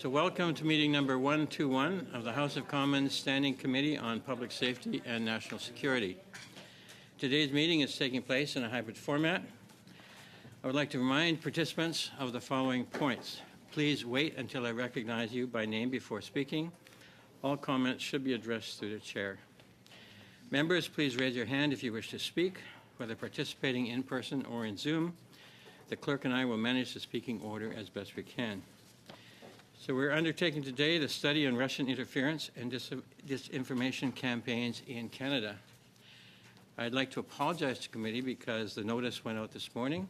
So welcome to meeting number 121 of the House of Commons Standing Committee on Public Safety and National Security. Today's meeting is taking place in a hybrid format. I would like to remind participants of the following points. Please wait until I recognize you by name before speaking. All comments should be addressed through the chair. Members, please raise your hand if you wish to speak, whether participating in person or in Zoom. The clerk and I will manage the speaking order as best we can. So we're undertaking today the study on Russian interference and disinformation campaigns in Canada. I'd like to apologize to the committee because the notice went out this morning.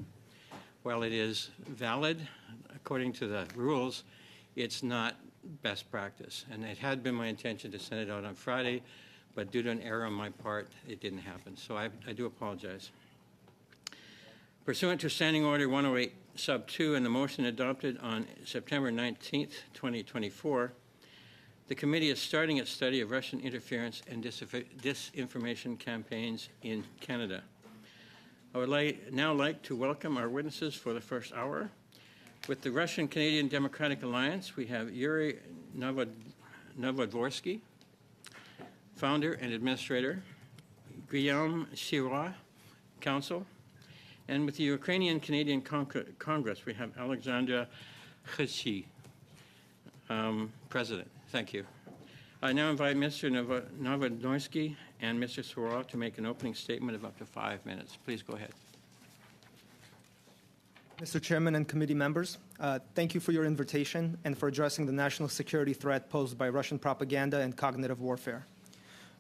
While it is valid, according to the rules, it's not best practice. And it had been my intention to send it out on Friday, but due to an error on my part, it didn't happen. So I do apologize. Pursuant to Standing Order 108 Sub 2 and the motion adopted on September 19th, 2024, the committee is starting its study of Russian interference and disinformation campaigns in Canada. I would now like to welcome our witnesses for the first hour. With the Russian-Canadian Democratic Alliance, we have Yuri Novodvorsky, founder and administrator, Guillaume Sirois, counsel, and with the Ukrainian-Canadian Congress, we have Alexandra Khyshy, president. Thank you. I now invite Mr. Novodvorsky and Mr. Sirois to make an opening statement of up to 5 minutes. Please go ahead. Mr. Chairman and committee members, thank you for your invitation and for addressing the national security threat posed by Russian propaganda and cognitive warfare.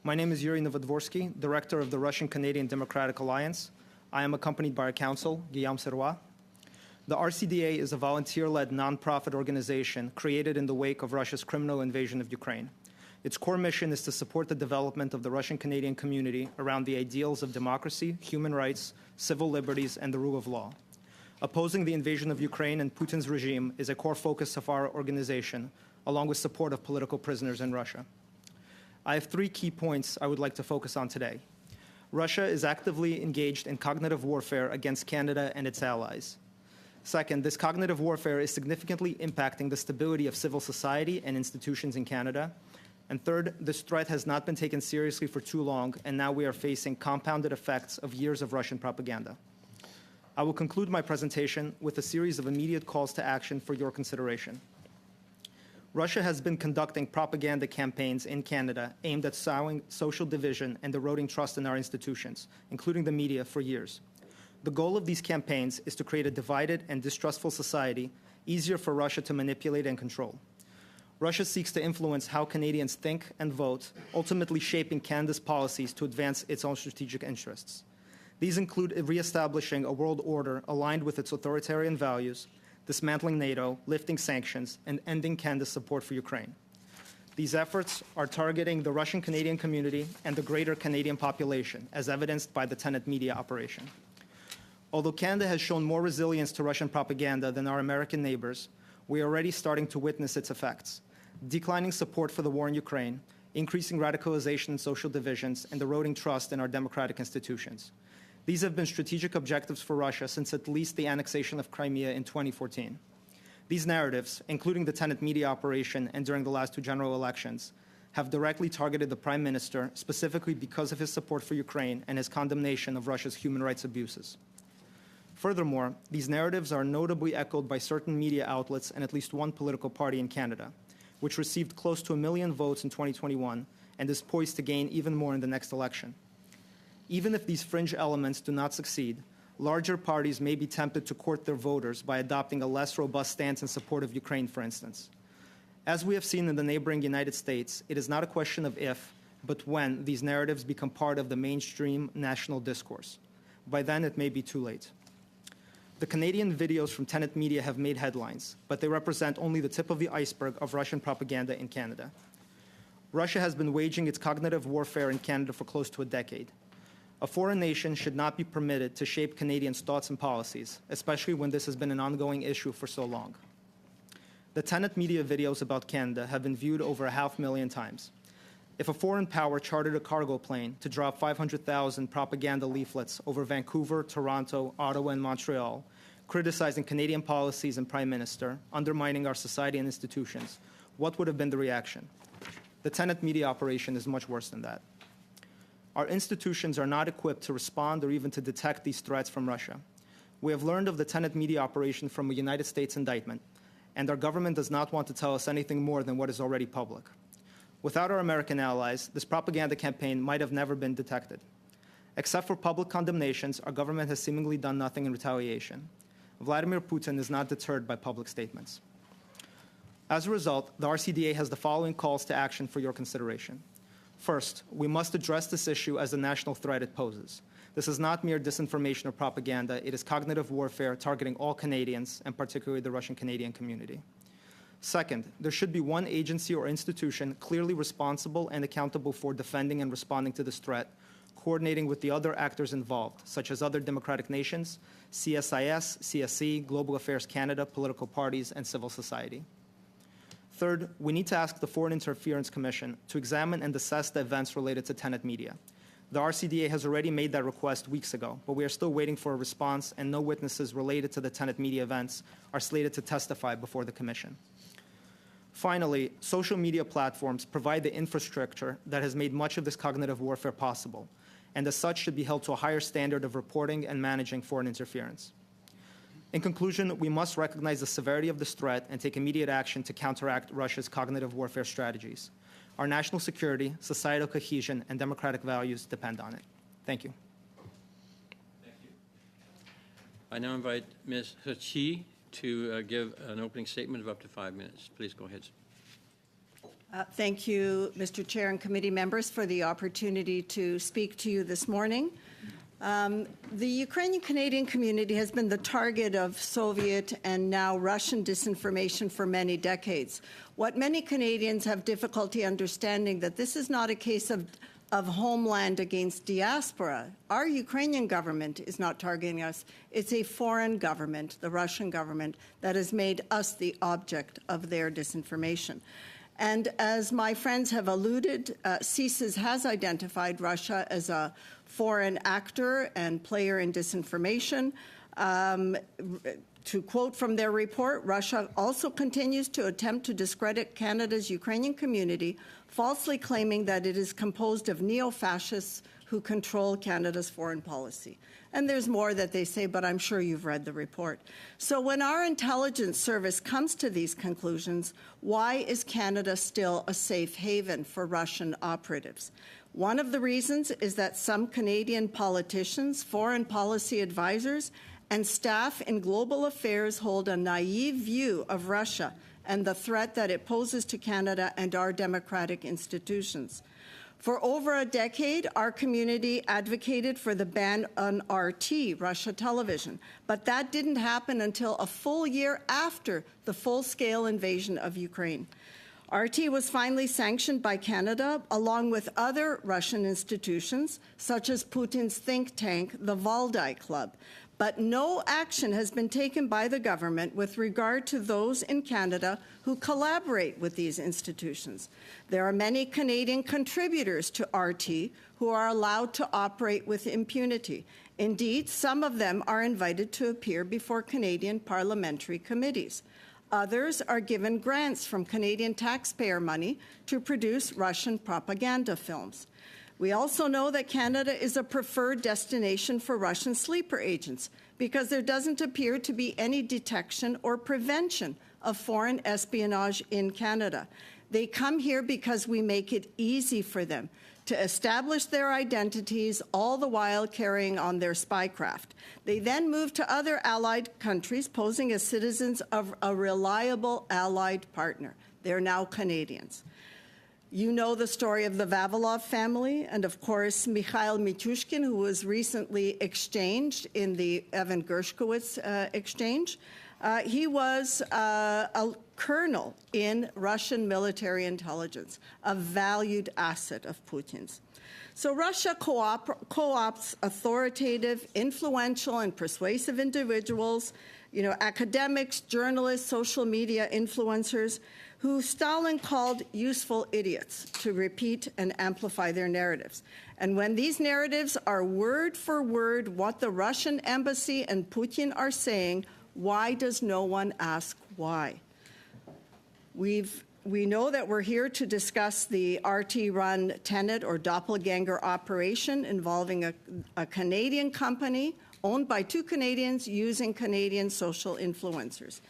My name is Yuri Novodvorsky, director of the Russian-Canadian Democratic Alliance. I am accompanied by our counsel, Guillaume Sirois. The RCDA is a volunteer-led nonprofit organization created in the wake of Russia's criminal invasion of Ukraine. Its core mission is to support the development of the Russian-Canadian community around the ideals of democracy, human rights, civil liberties, and the rule of law. Opposing the invasion of Ukraine and Putin's regime is a core focus of our organization, along with support of political prisoners in Russia. I have 3 key points I would like to focus on today. Russia is actively engaged in cognitive warfare against Canada and its allies. Second, this cognitive warfare is significantly impacting the stability of civil society and institutions in Canada. And third, this threat has not been taken seriously for too long, and now we are facing compounded effects of years of Russian propaganda. I will conclude my presentation with a series of immediate calls to action for your consideration. Russia has been conducting propaganda campaigns in Canada aimed at sowing social division and eroding trust in our institutions, including the media, for years. The goal of these campaigns is to create a divided and distrustful society, easier for Russia to manipulate and control. Russia seeks to influence how Canadians think and vote, ultimately shaping Canada's policies to advance its own strategic interests. These include reestablishing a world order aligned with its authoritarian values, dismantling NATO, lifting sanctions, and ending Canada's support for Ukraine. These efforts are targeting the Russian-Canadian community and the greater Canadian population, as evidenced by the Tenet media operation. Although Canada has shown more resilience to Russian propaganda than our American neighbors, we are already starting to witness its effects. Declining support for the war in Ukraine, increasing radicalization and social divisions, and eroding trust in our democratic institutions. These have been strategic objectives for Russia since at least the annexation of Crimea in 2014. These narratives, including the Tenet media operation and during the last 2 general elections, have directly targeted the Prime Minister, specifically because of his support for Ukraine and his condemnation of Russia's human rights abuses. Furthermore, these narratives are notably echoed by certain media outlets and at least 1 political party in Canada, which received close to 1 million votes in 2021 and is poised to gain even more in the next election. Even if these fringe elements do not succeed, larger parties may be tempted to court their voters by adopting a less robust stance in support of Ukraine, for instance. As we have seen in the neighboring United States, it is not a question of if, but when these narratives become part of the mainstream national discourse. By then, it may be too late. The Canadian videos from Tenet Media have made headlines, but they represent only the tip of the iceberg of Russian propaganda in Canada. Russia has been waging its cognitive warfare in Canada for close to a decade. A foreign nation should not be permitted to shape Canadians' thoughts and policies, especially when this has been an ongoing issue for so long. The Tenet media videos about Canada have been viewed over 500,000 times. If a foreign power chartered a cargo plane to drop 500,000 propaganda leaflets over Vancouver, Toronto, Ottawa, and Montreal, criticizing Canadian policies and Prime Minister, undermining our society and institutions, what would have been the reaction? The Tenet media operation is much worse than that. Our institutions are not equipped to respond or even to detect these threats from Russia. We have learned of the Tenet media operation from a United States indictment, and our government does not want to tell us anything more than what is already public. Without our American allies, this propaganda campaign might have never been detected. Except for public condemnations, our government has seemingly done nothing in retaliation. Vladimir Putin is not deterred by public statements. As a result, the RCDA has the following calls to action for your consideration. First, we must address this issue as the national threat it poses. This is not mere disinformation or propaganda. It is cognitive warfare targeting all Canadians, and particularly the Russian-Canadian community. Second, there should be one agency or institution clearly responsible and accountable for defending and responding to this threat, coordinating with the other actors involved, such as other democratic nations, CSIS, CSE, Global Affairs Canada, political parties, and civil society. Third, we need to ask the Foreign Interference Commission to examine and assess the events related to Tenet Media. The RCDA has already made that request weeks ago, but we are still waiting for a response, and no witnesses related to the Tenet Media events are slated to testify before the Commission. Finally, social media platforms provide the infrastructure that has made much of this cognitive warfare possible, and as such should be held to a higher standard of reporting and managing foreign interference. In conclusion, we must recognize the severity of this threat and take immediate action to counteract Russia's cognitive warfare strategies. Our national security, societal cohesion, and democratic values depend on it. Thank you. Thank you. I now invite Ms. Hachi to give an opening statement of up to 5 minutes. Please go ahead. Thank you, Mr. Chair and committee members, for the opportunity to speak to you this morning. The Ukrainian-Canadian community has been the target of Soviet and now Russian disinformation for many decades. What many Canadians have difficulty understanding that this is not a case of homeland against diaspora. Our Ukrainian government is not targeting us. It's a foreign government, the Russian government, that has made us the object of their disinformation. And as my friends have alluded, CSIS has identified Russia as a foreign actor and player in disinformation. To quote from their report, Russia also continues to attempt to discredit Canada's Ukrainian community, falsely claiming that it is composed of neo-fascists who control Canada's foreign policy. And there's more that they say, but I'm sure you've read the report. So when our intelligence service comes to these conclusions, why is Canada still a safe haven for Russian operatives? One of the reasons is that some Canadian politicians, foreign policy advisors, and staff in global affairs hold a naive view of Russia and the threat that it poses to Canada and our democratic institutions. For over a decade, our community advocated for the ban on RT, Russia television, but that didn't happen until a full year after the full-scale invasion of Ukraine. RT was finally sanctioned by Canada, along with other Russian institutions, such as Putin's think tank, the Valdai Club. But no action has been taken by the government with regard to those in Canada who collaborate with these institutions. There are many Canadian contributors to RT who are allowed to operate with impunity. Indeed, some of them are invited to appear before Canadian parliamentary committees. Others are given grants from Canadian taxpayer money to produce Russian propaganda films. We also know that Canada is a preferred destination for Russian sleeper agents because there doesn't appear to be any detection or prevention of foreign espionage in Canada. They come here because we make it easy for them to establish their identities, all the while carrying on their spycraft. They then move to other allied countries, posing as citizens of a reliable allied partner. They're now Canadians. You know the story of the Vavilov family, and of course, Mikhail Mitushkin, who was recently exchanged in the Evan Gershkowitz exchange. He was a colonel in Russian military intelligence, a valued asset of Putin's. So Russia co-opts authoritative, influential, and persuasive individuals, academics, journalists, social media influencers, who Stalin called useful idiots to repeat and amplify their narratives. And when these narratives are word for word what the Russian embassy and Putin are saying, Why does no one ask why? We know that we're here to discuss the RT-run Tenet or doppelganger operation involving a Canadian company owned by two Canadians using Canadian social influencers.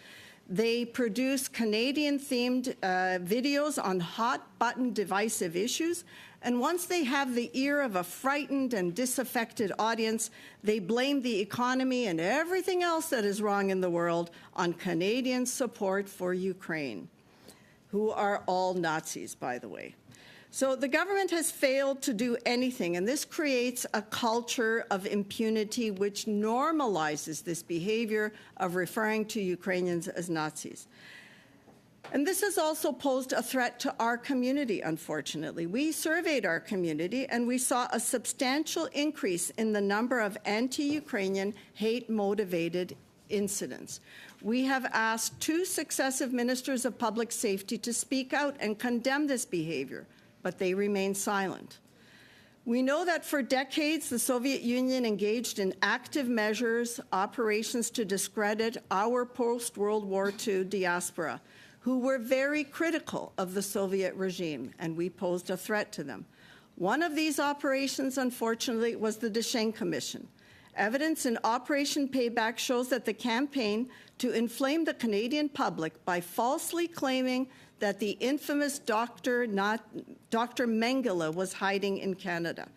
They produce Canadian-themed videos on hot-button divisive issues, and once they have the ear of a frightened and disaffected audience, they blame the economy and everything else that is wrong in the world on Canadian support for Ukraine, who are all Nazis, by the way. So the government has failed to do anything, and this creates a culture of impunity which normalizes this behavior of referring to Ukrainians as Nazis. And this has also posed a threat to our community, unfortunately. We surveyed our community, and we saw a substantial increase in the number of anti-Ukrainian hate-motivated incidents. We have asked two successive ministers of public safety to speak out and condemn this behavior, but they remain silent. We know that for decades, the Soviet Union engaged in active measures, operations to discredit our post-World War II diaspora, who were very critical of the Soviet regime, and we posed a threat to them. One of these operations, unfortunately, was the Deschênes Commission. Evidence in Operation Payback shows that the campaign to inflame the Canadian public by falsely claiming that the infamous Dr. Mengele was hiding in Canada.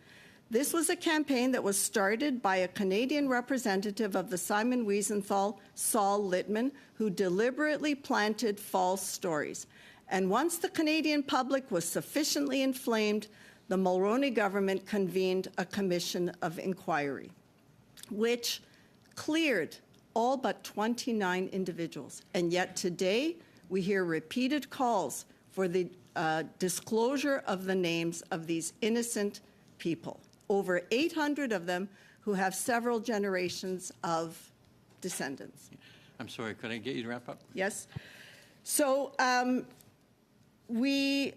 This was a campaign that was started by a Canadian representative of the Simon Wiesenthal, Saul Littman, who deliberately planted false stories. And once the Canadian public was sufficiently inflamed, the Mulroney government convened a commission of inquiry, which cleared all but 29 individuals. And yet today, we hear repeated calls for the disclosure of the names of these innocent people, over 800 of them who have several generations of descendants. I'm sorry, could I get you to wrap up? Yes. So we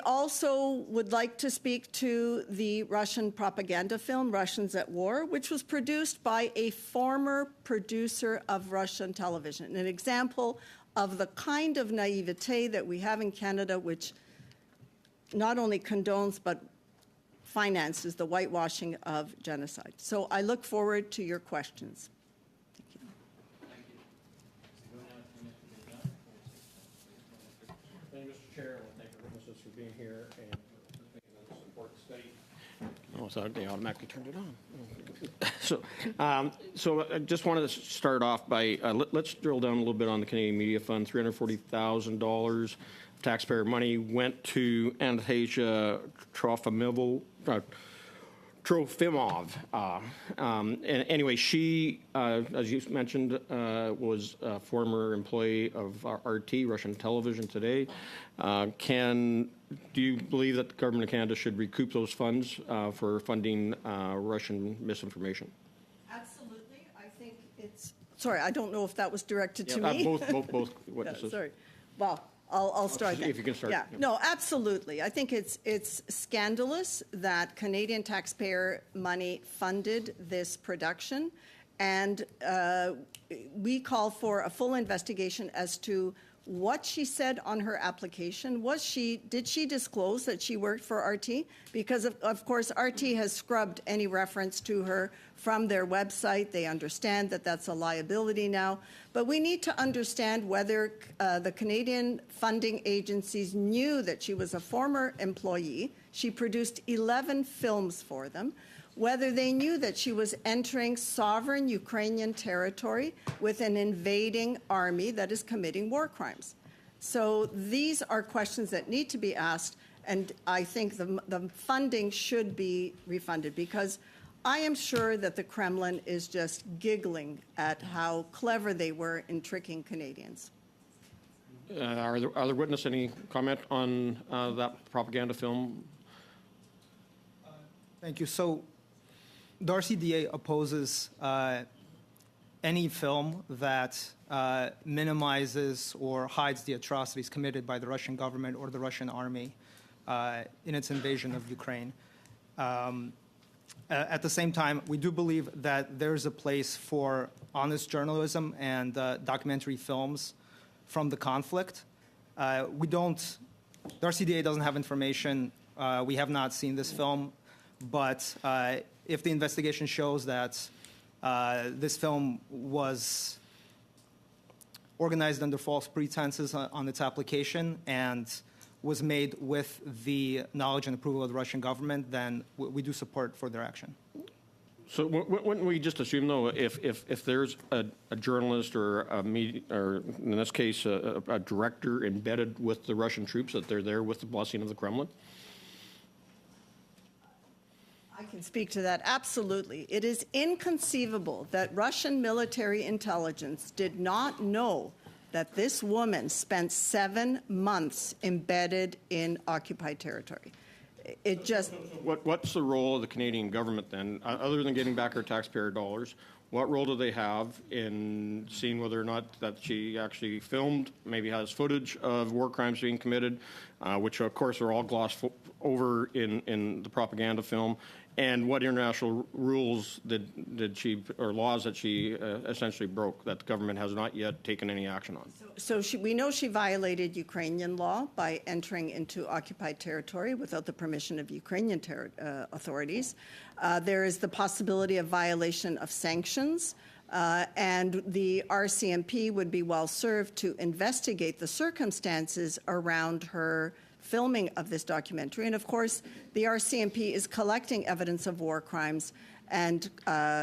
also would like to speak to the Russian propaganda film, Russians at War, which was produced by a former producer of Russian television, an example of the kind of naivete that we have in Canada, which not only condones but finances the whitewashing of genocide. So I look forward to your questions. Thank you. Thank you, Mr. Chair, and thank the witnesses for being here and making this important study. Oh, so they automatically turned it on. So I just wanted to start off by, let's drill down a little bit on the Canadian Media Fund. $340,000 of taxpayer money went to Anastasia Trofimov. And anyway, she, as you mentioned, was a former employee of RT, Russian Television Today. Do you believe that the government of Canada should recoup those funds for funding Russian misinformation? Absolutely. I think it's... Sorry, I don't know if that was directed to me. Both witnesses. Yeah, sorry. Well, I'll start then. If you can start. Yeah. No, absolutely. I think it's scandalous that Canadian taxpayer money funded this production, and we call for a full investigation as to what she said on her application. Did she disclose that she worked for RT? Because of course RT has scrubbed any reference to her from their website. They understand that that's a liability now. But we need to understand whether the Canadian funding agencies knew that she was a former employee. She produced 11 films for them. Whether they knew that she was entering sovereign Ukrainian territory with an invading army that is committing war crimes. So these are questions that need to be asked, and I think the funding should be refunded, because I am sure that the Kremlin is just giggling at how clever they were in tricking Canadians. Are there witness any comment on that propaganda film? Thank you. So the RCDA opposes any film that minimizes or hides the atrocities committed by the Russian government or the Russian army in its invasion of Ukraine. At the same time, we do believe that there's a place for honest journalism and documentary films from the conflict. The RCDA doesn't have information. We have not seen this film, but if the investigation shows that this film was organized under false pretenses on its application and was made with the knowledge and approval of the Russian government, then we do support further action. So wouldn't we just assume, though, if there's a journalist or a media, or in this case, a director embedded with the Russian troops, that they're there with the blessing of the Kremlin? I can speak to that. Absolutely. It is inconceivable that Russian military intelligence did not know that this woman spent 7 months embedded in occupied territory. It just... What's the role of the Canadian government then, other than getting back our taxpayer dollars? What role do they have in seeing whether or not that she actually filmed, maybe has footage of war crimes being committed, which of course are all glossed over in the propaganda film? And what international rules did she, or laws that she essentially broke that the government has not yet taken any action on? So we know she violated Ukrainian law by entering into occupied territory without the permission of Ukrainian authorities. There is the possibility of violation of sanctions, and the RCMP would be well served to investigate the circumstances around her filming of this documentary. And of course, the RCMP is collecting evidence of war crimes and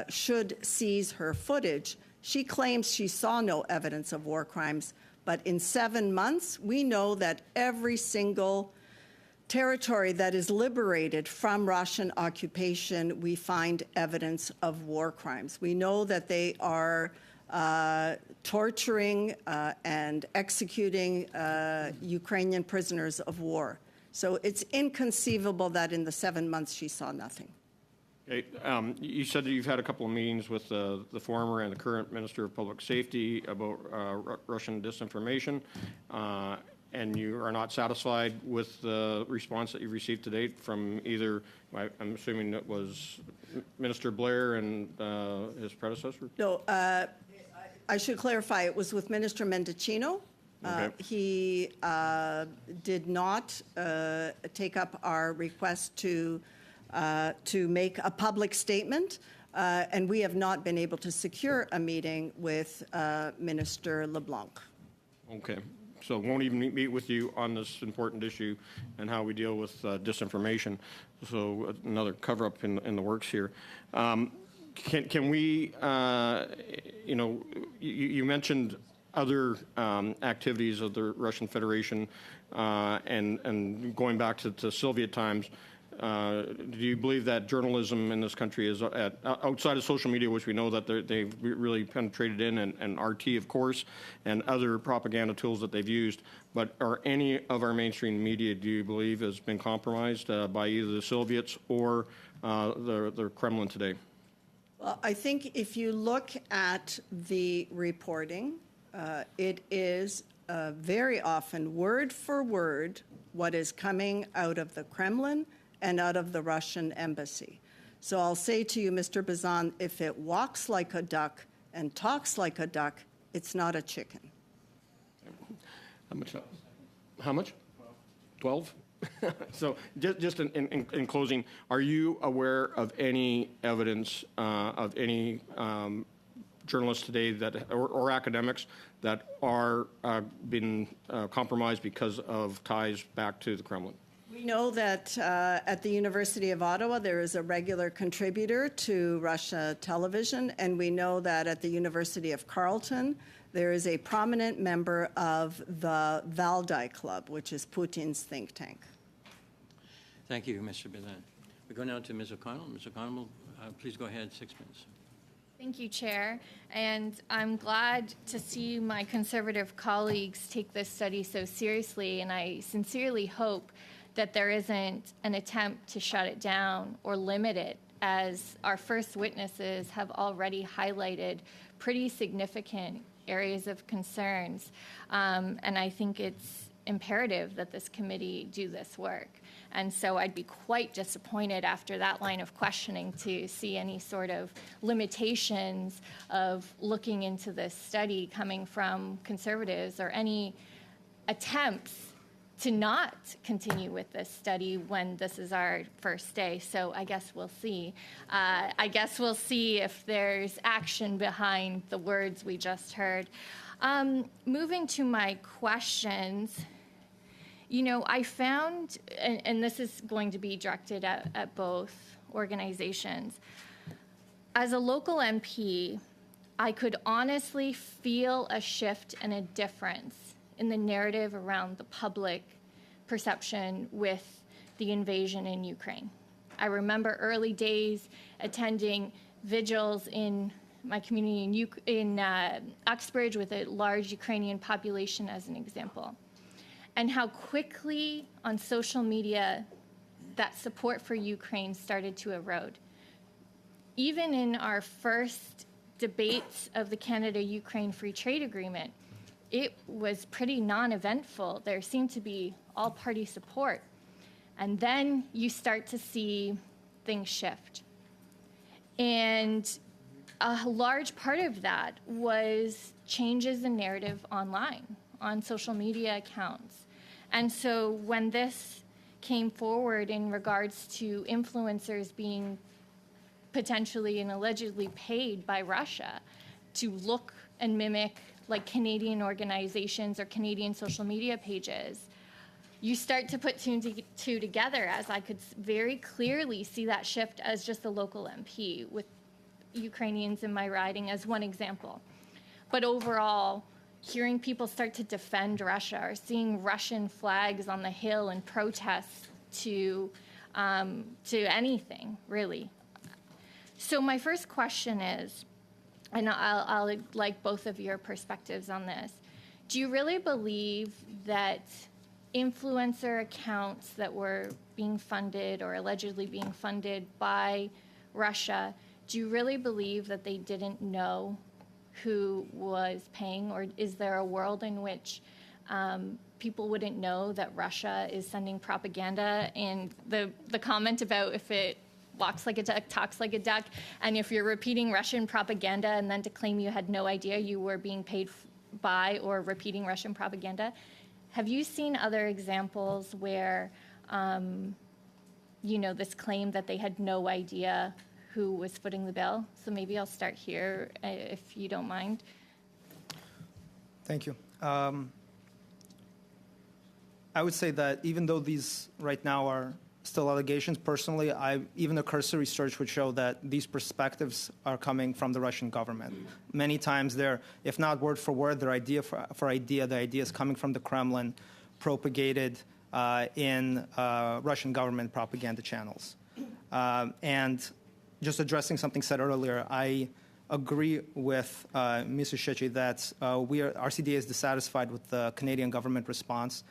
should seize her footage. She claims she saw no evidence of war crimes, but in 7 months, we know that every single territory that is liberated from Russian occupation, we find evidence of war crimes. We know that they are torturing and executing Ukrainian prisoners of war. So it's inconceivable that in the 7 months she saw nothing. Okay, you said that you've had a couple of meetings with the former and the current Minister of Public Safety about Russian disinformation, and you are not satisfied with the response that you've received to date from either, I'm assuming it was Minister Blair and his predecessor? No, I should clarify, it was with Minister Mendicino. Okay. He did not take up our request to make a public statement, and we have not been able to secure a meeting with Minister LeBlanc. Okay. So won't even meet with you on this important issue and how we deal with disinformation. So another cover-up in the works here. Can we, you mentioned other activities of the Russian Federation and going back to Soviet times. Do you believe that journalism in this country is outside of social media, which we know that they've really penetrated in, and RT, of course, and other propaganda tools that they've used, but are any of our mainstream media, do you believe, has been compromised by either the Soviets or the Kremlin today? Well, I think if you look at the reporting, it is very often word for word what is coming out of the Kremlin and out of the Russian embassy. So I'll say to you, Mr. Bazan, if it walks like a duck and talks like a duck, it's not a chicken. How much? 12? So just in closing, are you aware of any evidence of any journalists today that, or academics that are been compromised because of ties back to the Kremlin? We know that at the University of Ottawa, there is a regular contributor to Russia television, and we know that at the University of Carleton, there is a prominent member of the Valdai Club, which is Putin's think tank. Thank you, Mr. Bazan. We go now to Ms. O'Connell. Ms. O'Connell, please go ahead, 6 minutes. Thank you, Chair. And I'm glad to see my Conservative colleagues take this study so seriously, and I sincerely hope that there isn't an attempt to shut it down or limit it, as our first witnesses have already highlighted pretty significant areas of concerns. And I think it's imperative that this committee do this work. And so I'd be quite disappointed after that line of questioning to see any sort of limitations of looking into this study coming from conservatives or any attempts to not continue with this study when this is our first day. So I guess we'll see. I guess we'll see if there's action behind the words we just heard. Moving to my questions, you know, I found, and this is going to be directed at both organizations, as a local MP, I could honestly feel a shift and a difference in the narrative around the public perception with the invasion in Ukraine. I remember early days attending vigils in my community in Uxbridge with a large Ukrainian population as an example, and how quickly on social media that support for Ukraine started to erode. Even in our first debates of the Canada-Ukraine Free Trade Agreement, it was pretty non-eventful. There seemed to be all-party support. And then you start to see things shift. And a large part of that was changes in narrative online, on social media accounts. And so when this came forward in regards to influencers being potentially and allegedly paid by Russia to look and mimic like Canadian organizations or Canadian social media pages, you start to put two and two together, as I could very clearly see that shift as just a local MP with Ukrainians in my riding as one example. But overall, hearing people start to defend Russia or seeing Russian flags on the Hill and protests to anything, really. So my first question is, and I'll like both of your perspectives on this. Do you really believe that influencer accounts that were being funded or allegedly being funded by Russia, do you really believe that they didn't know who was paying? Or is there a world in which people wouldn't know that Russia is sending propaganda? And the comment about if it walks like a duck, talks like a duck, and if you're repeating Russian propaganda and then to claim you had no idea you were being paid by or repeating Russian propaganda. Have you seen other examples where, you know, this claim that they had no idea who was footing the bill? So maybe I'll start here, if you don't mind. Thank you. I would say that even though these right now are still allegations, personally, even a cursory search would show that these perspectives are coming from the Russian government. Many times they're, if not word for word, they're idea for idea, the idea is coming from the Kremlin, propagated in Russian government propaganda channels. And just addressing something said earlier, I agree with Mr. Shechi that RCDA is dissatisfied with the Canadian government response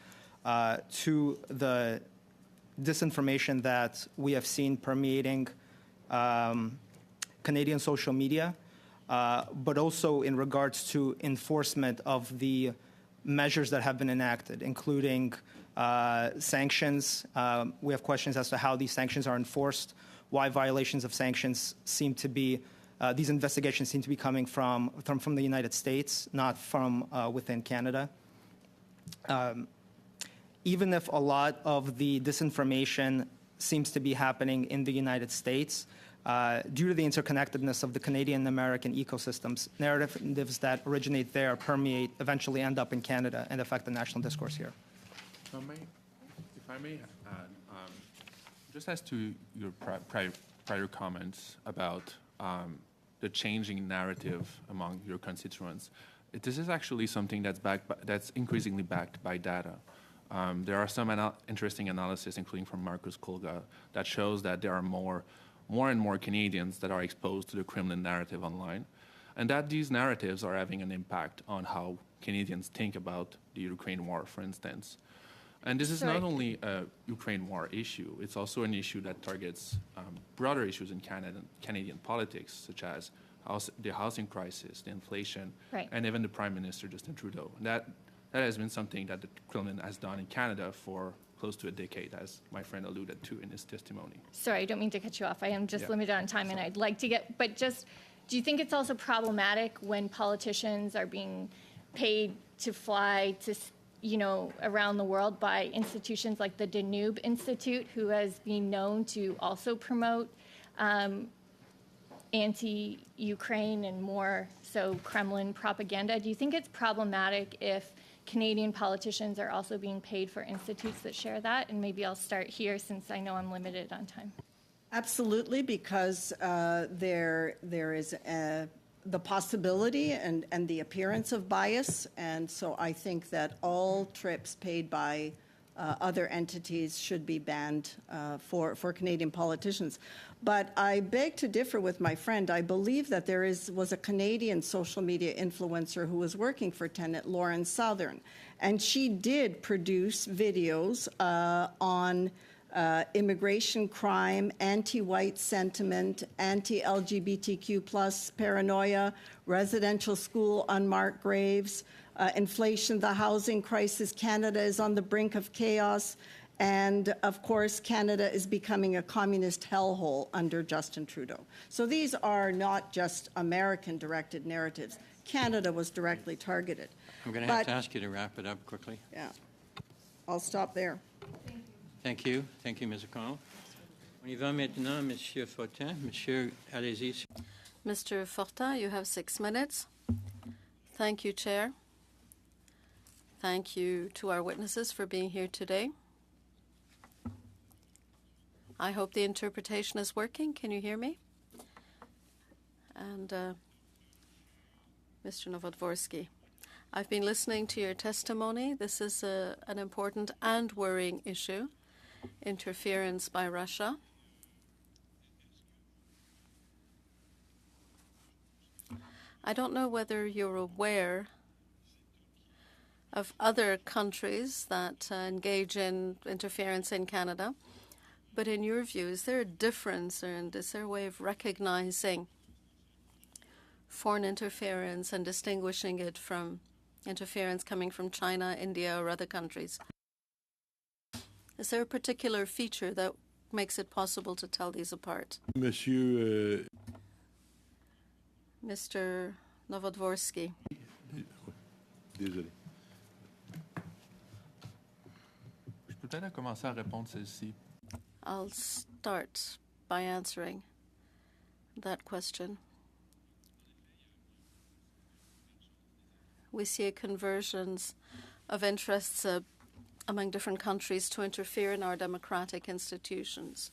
to the disinformation that we have seen permeating Canadian social media, but also in regards to enforcement of the measures that have been enacted, including sanctions. We have questions as to how these sanctions are enforced, why violations of sanctions seem to be, these investigations seem to be coming from the United States, not from within Canada. Even if a lot of the disinformation seems to be happening in the United States, due to the interconnectedness of the Canadian-American ecosystems, narratives that originate there, permeate, eventually end up in Canada and affect the national discourse here. If I may add, just as to your prior comments about the changing narrative among your constituents, this is actually something that's increasingly backed by data. There are some interesting analysis, including from Marcus Kolga, that shows that there are more and more Canadians that are exposed to the Kremlin narrative online, and that these narratives are having an impact on how Canadians think about the Ukraine war, for instance. And this is not only a Ukraine war issue, it's also an issue that targets broader issues in Canadian politics, such as the housing crisis, the inflation, and even the Prime Minister, Justin Trudeau. That has been something that the Kremlin has done in Canada for close to a decade, as my friend alluded to in his testimony. Sorry, I don't mean to cut you off. I am just Yeah. limited on time, and I'd like to get, but just, do you think it's also problematic when politicians are being paid to fly to, around the world by institutions like the Danube Institute, who has been known to also promote anti-Ukraine and more so Kremlin propaganda? Do you think it's problematic if Canadian politicians are also being paid for institutes that share that? And maybe I'll start here since I know I'm limited on time. Absolutely, because there is the possibility and the appearance of bias, and so I think that all trips paid by other entities should be banned for Canadian politicians. But I beg to differ with my friend. I believe that there was a Canadian social media influencer who was working for Tenet, Lauren Southern, and she did produce videos on immigration crime, anti-white sentiment, anti-LGBTQ plus paranoia, residential school unmarked graves, inflation, the housing crisis, Canada is on the brink of chaos, and of course Canada is becoming a communist hellhole under Justin Trudeau. So these are not just American-directed narratives. Canada was directly targeted. I'm going to have to ask you to wrap it up quickly. Yeah, I'll stop there. Thank you. Thank you, Ms. O'Connell. On y va maintenant, Monsieur Fortin. Monsieur, allez-y. Mr. Fortin, you have 6 minutes. Thank you, Chair. Thank you to our witnesses for being here today. I hope the interpretation is working. Can you hear me? And Mr. Novodvorsky, I've been listening to your testimony. This is an important and worrying issue, interference by Russia. I don't know whether you're aware of other countries that engage in interference in Canada, but in your view, is there a difference, and is there a way of recognizing foreign interference and distinguishing it from interference coming from China, India, or other countries? Is there a particular feature that makes it possible to tell these apart? Monsieur. Mr. Novodvorsky. Désolé. Je peux peut-être commencer à répondre celle-ci. I'll start by answering that question. We see a convergence of interests among different countries to interfere in our democratic institutions.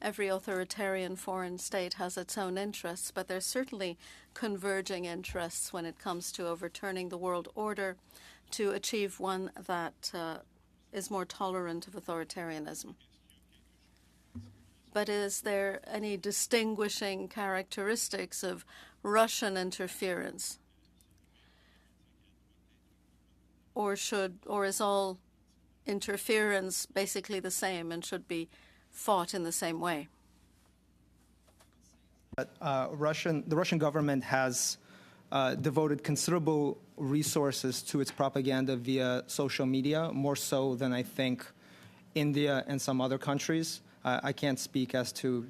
Every authoritarian foreign state has its own interests, but there's certainly converging interests when it comes to overturning the world order to achieve one that is more tolerant of authoritarianism. But is there any distinguishing characteristics of Russian interference? Or is all interference basically the same and should be fought in the same way? The Russian government has devoted considerable resources to its propaganda via social media, more so than I think India and some other countries. I can't speak as to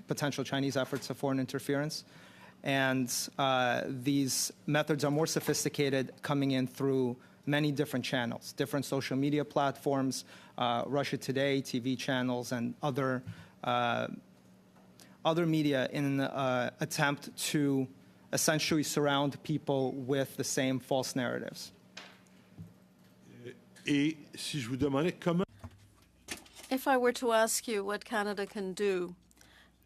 potential Chinese efforts of foreign interference. And these methods are more sophisticated, coming in through many different channels, different social media platforms, Russia Today, TV channels, and other media in an attempt to essentially surround people with the same false narratives. Et si je vous demandais comment. If I were to ask you what Canada can do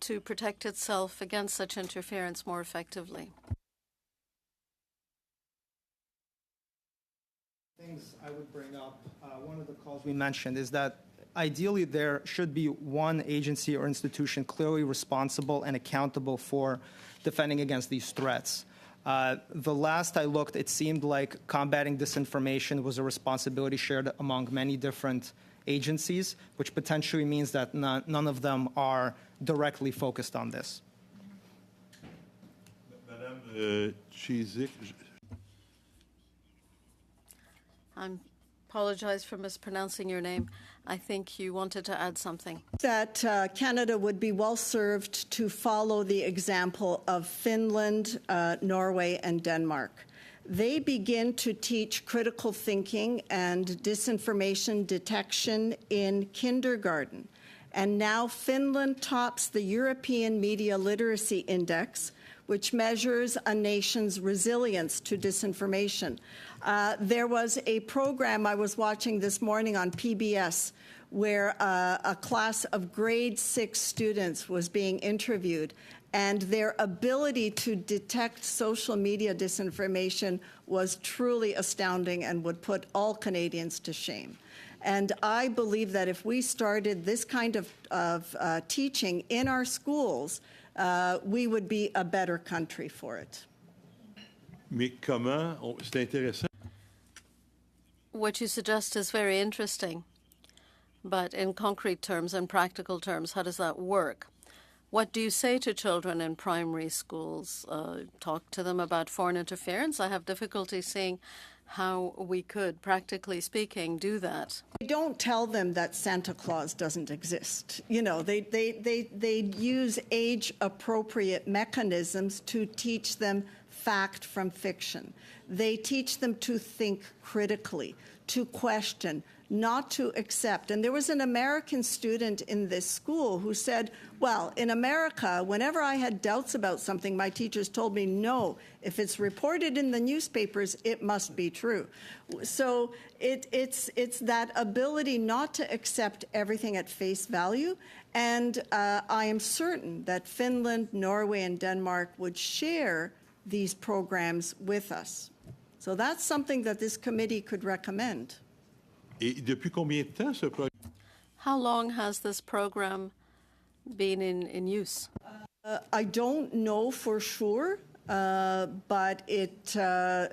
to protect itself against such interference more effectively? Things I would bring up, one of the calls we mentioned is that ideally there should be one agency or institution clearly responsible and accountable for defending against these threats. The last I looked, it seemed like combating disinformation was a responsibility shared among many different agencies, which potentially means that none of them are directly focused on this. Madame Chizik. I'm apologize for mispronouncing your name. I think you wanted to add something. That Canada would be well served to follow the example of Finland, Norway, and Denmark. They begin to teach critical thinking and disinformation detection in kindergarten. And now Finland tops the European Media Literacy Index, which measures a nation's resilience to disinformation. There was a program I was watching this morning on PBS where a class of grade 6 students was being interviewed, and their ability to detect social media disinformation was truly astounding and would put all Canadians to shame. And I believe that if we started this kind of teaching in our schools, we would be a better country for it. Mais comment, c'est intéressant. What you suggest is very interesting, but in concrete terms and practical terms, how does that work? What do you say to children in primary schools? Talk to them about foreign interference? I have difficulty seeing how we could, practically speaking, do that. We don't tell them that Santa Claus doesn't exist. You know, they use age-appropriate mechanisms to teach them fact from fiction. They teach them to think critically, to question, not to accept. And there was an American student in this school who said, well, in America, whenever I had doubts about something, my teachers told me, no, if it's reported in the newspapers, it must be true. So it's that ability not to accept everything at face value. And I am certain that Finland, Norway, and Denmark would share these programs with us. So that's something that this committee could recommend. Et depuis combien de temps ce projet? How long has this program been in use? I don't know for sure, but it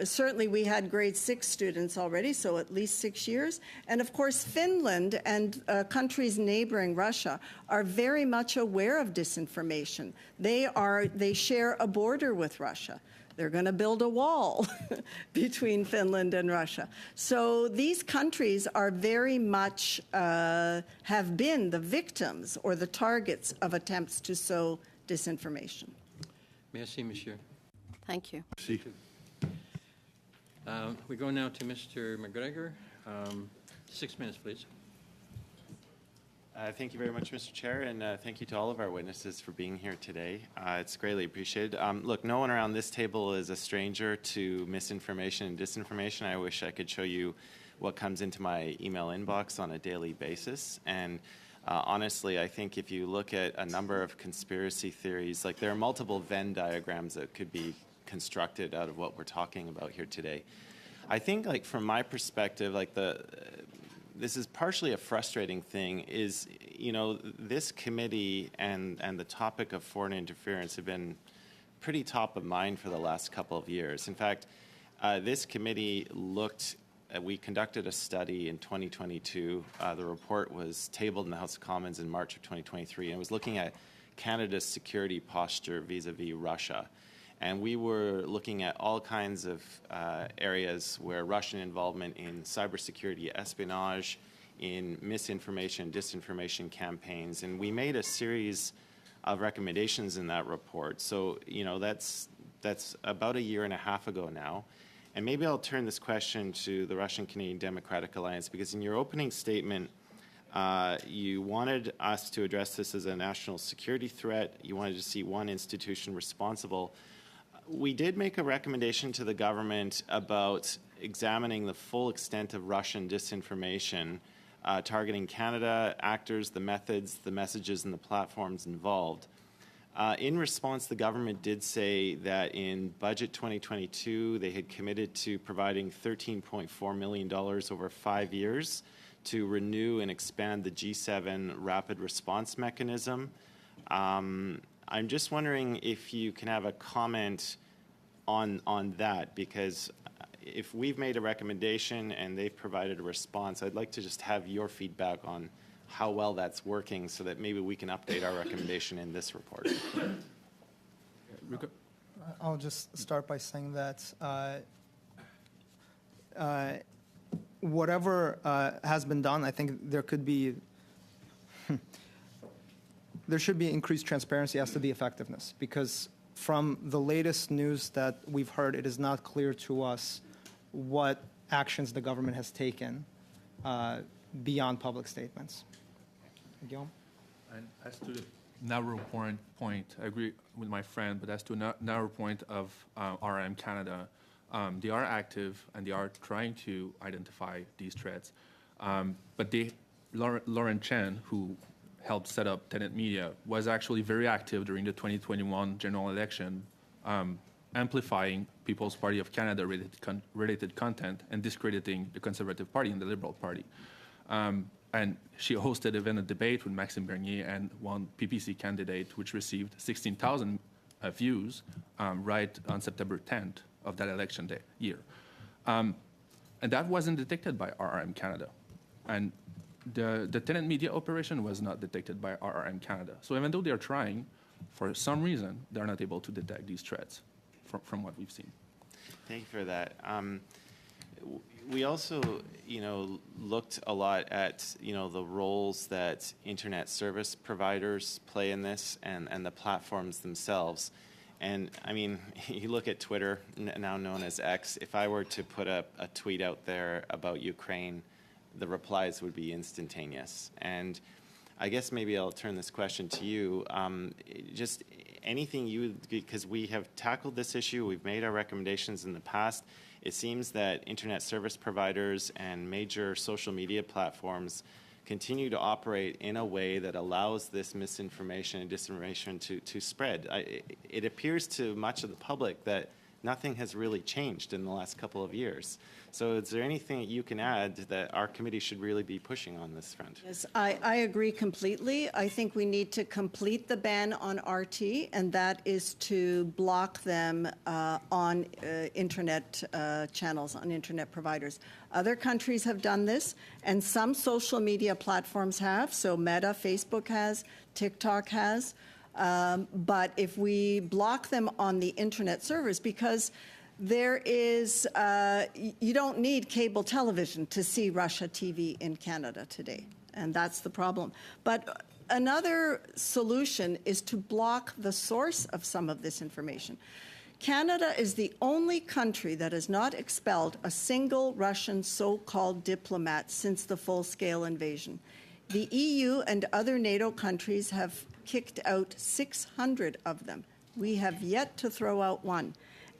certainly we had grade 6 students already, so at least 6 years. And of course, Finland and countries neighboring Russia are very much aware of disinformation. They share a border with Russia. They're going to build a wall between Finland and Russia. So these countries are very much, have been the victims or the targets of attempts to sow disinformation. Merci, monsieur. Thank you. Si. We go now to Mr. McGregor. 6 minutes, please. Thank you very much, Mr. Chair, and thank you to all of our witnesses for being here today. It's greatly appreciated. Look, no one around this table is a stranger to misinformation and disinformation. I wish I could show you what comes into my email inbox on a daily basis. And honestly, I think if you look at a number of conspiracy theories, like there are multiple Venn diagrams that could be constructed out of what we're talking about here today. I think, like, from my perspective, like this is partially a frustrating thing is, you know, this committee and the topic of foreign interference have been pretty top of mind for the last couple of years. In fact, this committee we conducted a study in 2022. The report was tabled in the House of Commons in March of 2023, and it was looking at Canada's security posture vis-a-vis Russia. And we were looking at all kinds of areas where Russian involvement in cybersecurity espionage, in misinformation, disinformation campaigns, and we made a series of recommendations in that report. So, you know, that's about a year and a half ago now. And maybe I'll turn this question to the Russian-Canadian Democratic Alliance, because in your opening statement, you wanted us to address this as a national security threat. You wanted to see one institution responsible. We did make a recommendation to the government about examining the full extent of Russian disinformation, targeting Canada, actors, the methods, the messages, and the platforms involved. In response, the government did say that in Budget 2022, they had committed to providing $13.4 million over 5 years to renew and expand the G7 rapid response mechanism. I'm just wondering if you can have a comment on that, because if we've made a recommendation and they've provided a response, I'd like to just have your feedback on how well that's working so that maybe we can update our recommendation in this report. I'll just start by saying that whatever has been done, I think there could be, there should be increased transparency as to the effectiveness, because from the latest news that we've heard, it is not clear to us what actions the government has taken beyond public statements. Guillaume? And as to the narrow point, I agree with my friend, but as to a narrow point of RM Canada, they are active and they are trying to identify these threats. But Lauren Chen, who helped set up Tenant Media, was actually very active during the 2021 general election, amplifying People's Party of Canada related content and discrediting the Conservative Party and the Liberal Party. And she hosted a debate with Maxime Bernier and one PPC candidate, which received 16,000 views right on September 10th of that election year. And that wasn't detected by RRM Canada. And the Tenant Media operation was not detected by RRM Canada. So even though they're trying, for some reason, they're not able to detect these threats from what we've seen. Thank you for that. We also, looked a lot at, the roles that internet service providers play in this and the platforms themselves. And I mean, you look at Twitter, now known as X. If I were to put a tweet out there about Ukraine, the replies would be instantaneous. And I guess maybe I'll turn this question to you. Just anything because we have tackled this issue, we've made our recommendations in the past. It seems that internet service providers and major social media platforms continue to operate in a way that allows this misinformation and disinformation to spread. It appears to much of the public that nothing has really changed in the last couple of years. So is there anything that you can add that our committee should really be pushing on this front? Yes, I agree completely. I think we need to complete the ban on RT, and that is to block them on internet channels, on internet providers. Other countries have done this, and some social media platforms have. So Meta, Facebook has, TikTok has. But if we block them on the internet servers, because there is, you don't need cable television to see Russia TV in Canada today, and that's the problem. But another solution is to block the source of some of this information. Canada is the only country that has not expelled a single Russian so-called diplomat since the full-scale invasion. The EU and other NATO countries have kicked out 600 of them. We have yet to throw out one.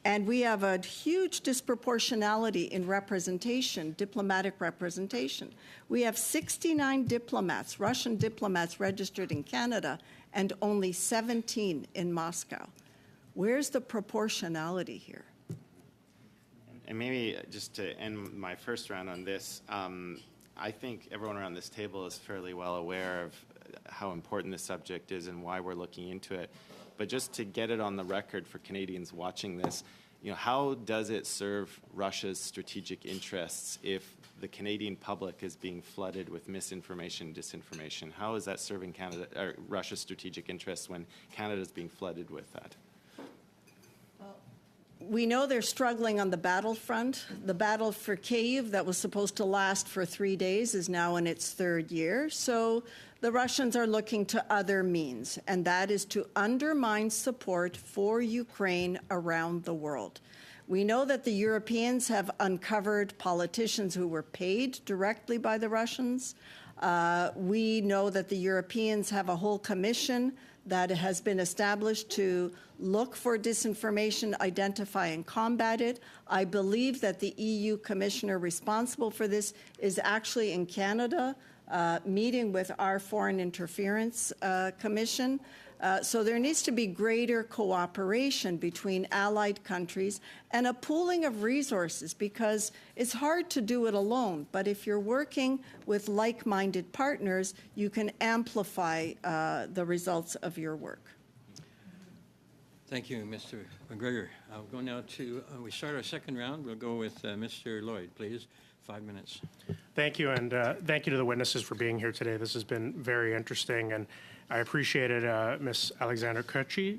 And we have a huge disproportionality in representation, diplomatic representation. We have 69 diplomats, Russian diplomats registered in Canada, and only 17 in Moscow. Where's the proportionality here? And maybe just to end my first round on this, I think everyone around this table is fairly well aware of how important this subject is and why we're looking into it. But just to get it on the record for Canadians watching this, how does it serve Russia's strategic interests if the Canadian public is being flooded with misinformation, disinformation? How is that serving Russia's strategic interests when Canada is being flooded with that? We know they're struggling on the battlefront. The battle for Kyiv that was supposed to last for 3 days is now in its third year. So the Russians are looking to other means, and that is to undermine support for Ukraine around the world. We know that the Europeans have uncovered politicians who were paid directly by the Russians. We know that the Europeans have a whole commission that has been established to look for disinformation, identify and combat it. I believe that the EU commissioner responsible for this is actually in Canada, meeting with our Foreign Interference Commission. So there needs to be greater cooperation between allied countries and a pooling of resources, because it's hard to do it alone. But if you're working with like-minded partners, you can amplify the results of your work. Thank you, Mr. McGregor. I'll go now to, we start our second round. We'll go with Mr. Lloyd, please. 5 minutes. Thank you, and thank you to the witnesses for being here today. This has been very interesting, and I appreciated, Ms. Alexander Kuchi,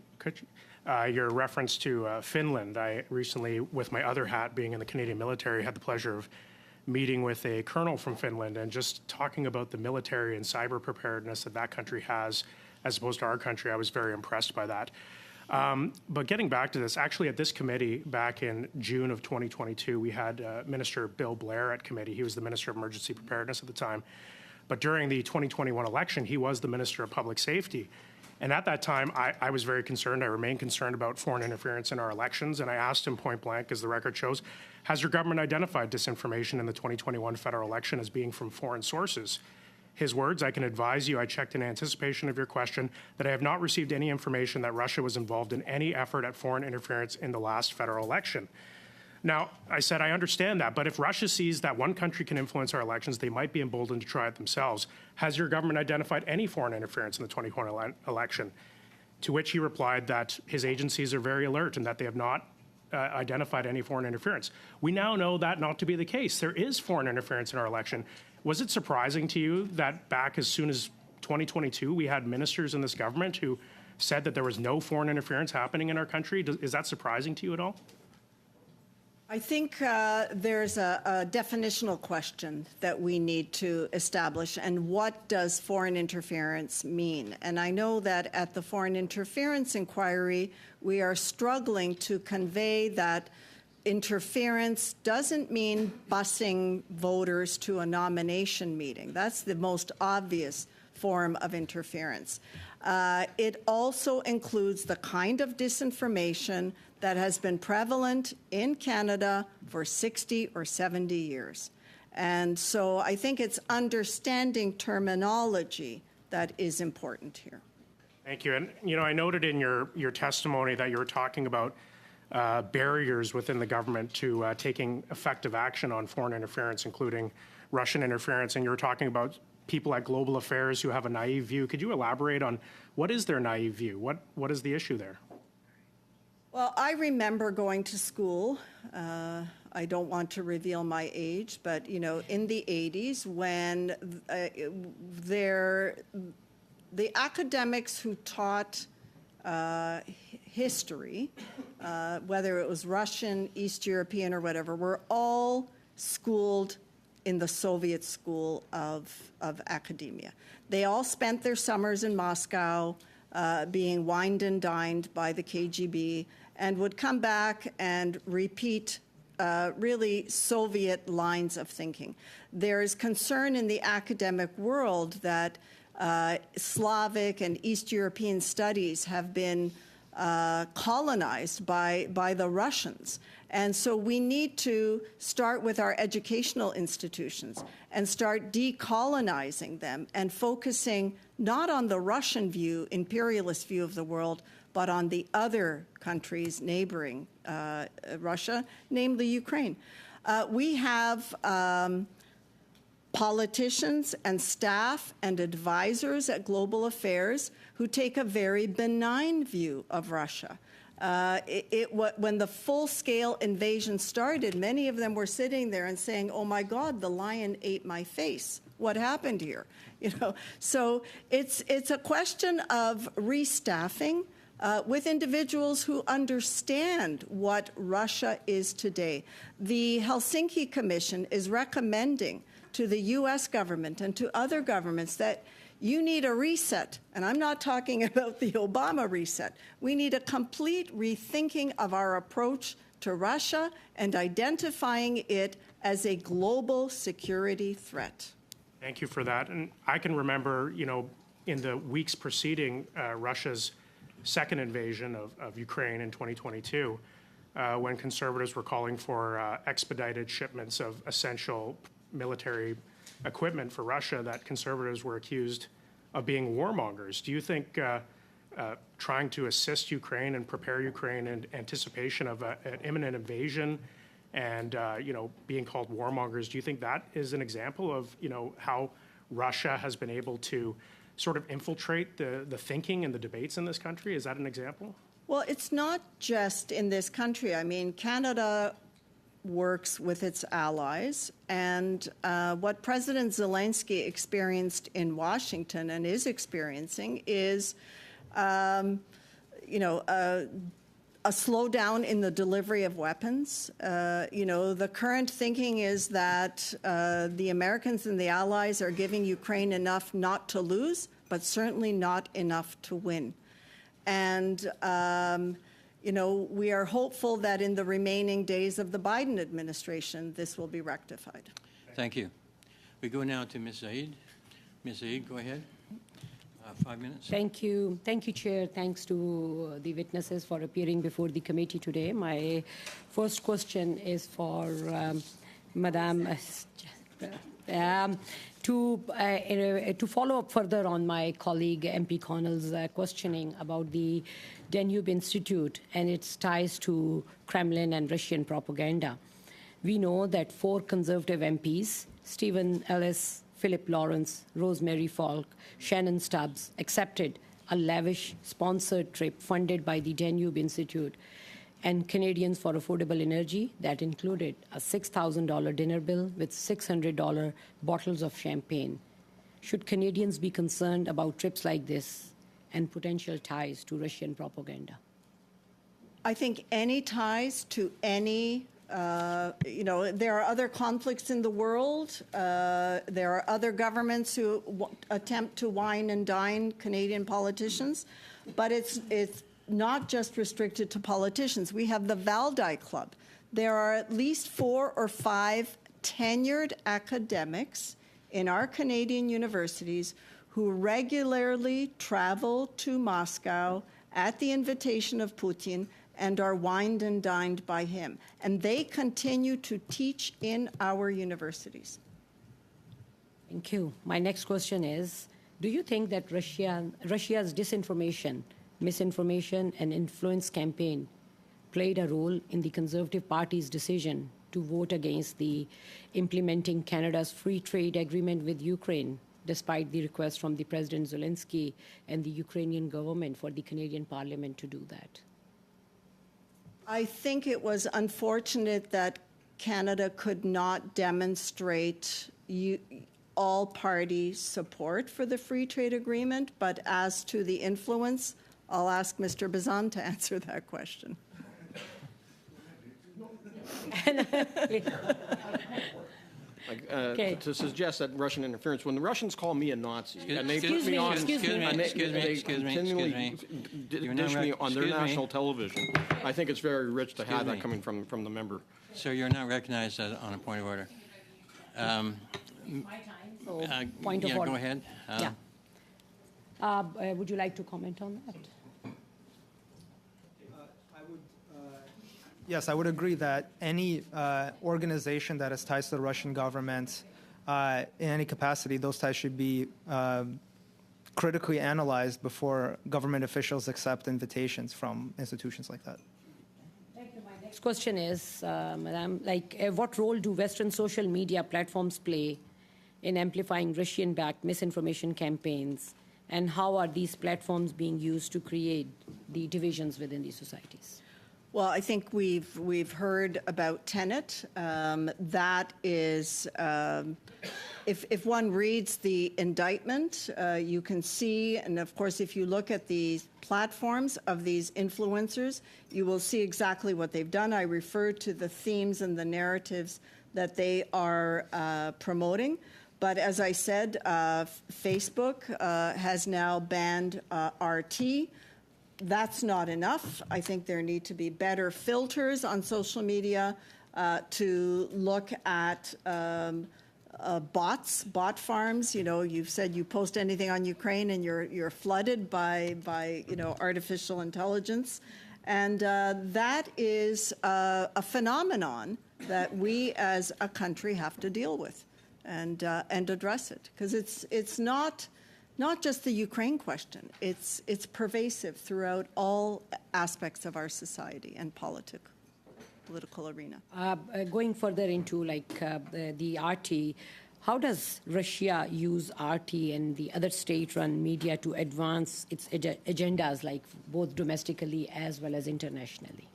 your reference to Finland. I recently, with my other hat, being in the Canadian military, had the pleasure of meeting with a colonel from Finland and just talking about the military and cyber preparedness that that country has as opposed to our country. I was very impressed by that. But getting back to this, actually at this committee back in June of 2022, we had Minister Bill Blair at committee. He was the Minister of Emergency Preparedness at the time. But during the 2021 election, he was the Minister of Public Safety. And at that time, I was very concerned. I remain concerned about foreign interference in our elections. And I asked him point blank, as the record shows, has your government identified disinformation in the 2021 federal election as being from foreign sources? His words, I can advise you, I checked in anticipation of your question, that I have not received any information that Russia was involved in any effort at foreign interference in the last federal election. Now, I said, I understand that, but if Russia sees that one country can influence our elections, they might be emboldened to try it themselves. Has your government identified any foreign interference in the 2020 election? To which he replied that his agencies are very alert and that they have not identified any foreign interference. We now know that not to be the case. There is foreign interference in our election. Was it surprising to you that back as soon as 2022, we had ministers in this government who said that there was no foreign interference happening in our country? Is that surprising to you at all? I think there's a definitional question that we need to establish, and what does foreign interference mean? And I know that at the Foreign Interference Inquiry, we are struggling to convey that interference doesn't mean busing voters to a nomination meeting. That's the most obvious form of interference. It also includes the kind of disinformation that has been prevalent in Canada for 60 or 70 years. And so I think it's understanding terminology that is important here. Thank you. And, you know, I noted in your testimony that you were talking about barriers within the government to taking effective action on foreign interference, including Russian interference, and you were talking about people at Global Affairs who have a naive view. Could you elaborate on what is their naive view? What is the issue there? Well, I remember going to school. I don't want to reveal my age, but, you know, in the 80s when the academics who taught history, whether it was Russian, East European, or whatever, were all schooled in the Soviet school of academia. They all spent their summers in Moscow being wined and dined by the KGB, and would come back and repeat really Soviet lines of thinking. There is concern in the academic world that Slavic and East European studies have been colonized by the Russians. And so we need to start with our educational institutions and start decolonizing them and focusing not on the Russian view, imperialist view of the world, but on the other countries neighboring Russia, namely Ukraine. We have politicians and staff and advisors at Global Affairs who take a very benign view of Russia. When the full-scale invasion started, many of them were sitting there and saying, "Oh my God, the lion ate my face. What happened here?" You know, so it's a question of restaffing with individuals who understand what Russia is today. The Helsinki Commission is recommending to the U.S. government and to other governments that you need a reset, and I'm not talking about the Obama reset. We need a complete rethinking of our approach to Russia and identifying it as a global security threat. Thank you for that. And I can remember, you know, in the weeks preceding Russia's second invasion of Ukraine in 2022, when conservatives were calling for expedited shipments of essential military equipment for Russia, that conservatives were accused of being warmongers. Do you think trying to assist Ukraine and prepare Ukraine in anticipation of an imminent invasion and you know, being called warmongers, do you think that is an example of, you know, how Russia has been able to sort of infiltrate the thinking and the debates in this country? Is that an example? Well, it's not just in this country. I mean, Canada works with its allies, and what President Zelensky experienced in Washington and is experiencing is, you know, a slowdown in the delivery of weapons. The current thinking is that the Americans and the Allies are giving Ukraine enough not to lose, but certainly not enough to win. And, we are hopeful that in the remaining days of the Biden administration, this will be rectified. Thank you. We go now to Ms. Zaid. Ms. Zaid, go ahead. 5 minutes. Thank you. Thank you, Chair. Thanks to the witnesses for appearing before the committee today. My first question is for Madame. To follow up further on my colleague MP Connell's questioning about the Danube Institute and its ties to Kremlin and Russian propaganda. We know that 4 conservative MPs, Stephen Ellis, Philip Lawrence, Rosemary Falk, Shannon Stubbs, accepted a lavish sponsored trip funded by the Danube Institute and Canadians for Affordable Energy that included a $6,000 dinner bill with $600 bottles of champagne. Should Canadians be concerned about trips like this and potential ties to Russian propaganda? I think any ties to any there are other conflicts in the world. There are other governments who attempt to wine and dine Canadian politicians, but it's not just restricted to politicians. We have the Valdai Club. There are at least 4 or 5 tenured academics in our Canadian universities who regularly travel to Moscow at the invitation of Putin and are wined and dined by him. And they continue to teach in our universities. Thank you. My next question is, do you think that Russia's disinformation, misinformation, and influence campaign played a role in the Conservative Party's decision to vote against the implementing Canada's free trade agreement with Ukraine, despite the request from the President Zelensky and the Ukrainian government for the Canadian Parliament to do that? I think it was unfortunate that Canada could not demonstrate all-party support for the free trade agreement, but as to the influence, I'll ask Mr. Bazan to answer that question. To suggest that Russian interference, when the Russians call me a Nazi and they put Excuse me me, on, excuse me, and excuse me, they excuse me, continually excuse me. dish me on their Excuse me. national television, I think it's very rich to have Excuse that me. coming from the member. So you're not recognized on a point of order. My time, so point of yeah, order. go ahead. Would you like to comment on that? Yes, I would agree that any organization that has ties to the Russian government in any capacity, those ties should be critically analyzed before government officials accept invitations from institutions like that. Thank you. My next question is, Madam, what role do Western social media platforms play in amplifying Russian-backed misinformation campaigns, and how are these platforms being used to create the divisions within these societies? Well, I think we've heard about Tenet. That is, if one reads the indictment, you can see, and of course, if you look at the platforms of these influencers, you will see exactly what they've done. I refer to the themes and the narratives that they are promoting. But as I said, Facebook has now banned RT. That's not enough. I think there need to be better filters on social media to look at bot farms. You know, you've said you post anything on Ukraine and you're flooded by artificial intelligence. And that is a phenomenon that we as a country have to deal with and address it. Because it's not just the Ukraine question. It's pervasive throughout all aspects of our society and political arena. Going further into the RT, how does Russia use RT and the other state-run media to advance its agendas, both domestically as well as internationally?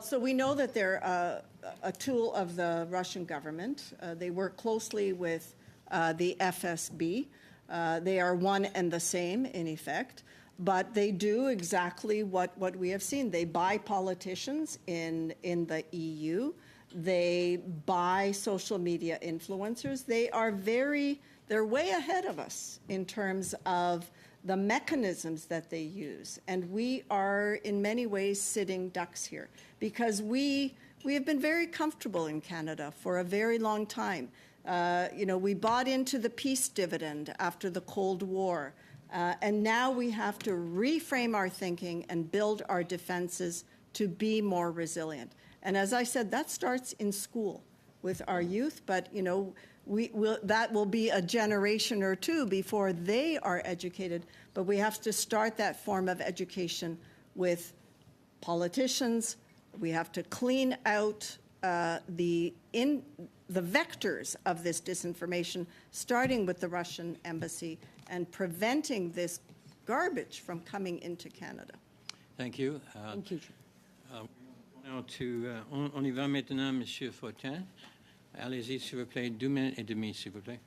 So we know that they're a tool of the Russian government. They work closely with the FSB. They are one and the same, in effect. But they do exactly what we have seen. They buy politicians in the EU. They buy social media influencers. They're way ahead of us in terms of the mechanisms that they use. And we are, in many ways, sitting ducks here because we have been very comfortable in Canada for a very long time. We bought into the peace dividend after the Cold War. And now we have to reframe our thinking and build our defenses to be more resilient. And as I said, that starts in school with our youth, but that will be a generation or two before they are educated. But we have to start that form of education with politicians. We have to clean out the vectors of this disinformation, starting with the Russian embassy and preventing this garbage from coming into Canada. Thank you. Thank you. Now on y va maintenant, Monsieur Fortin. Allez-y, s'il vous plaît, 2 minutes et demie, s'il vous plaît.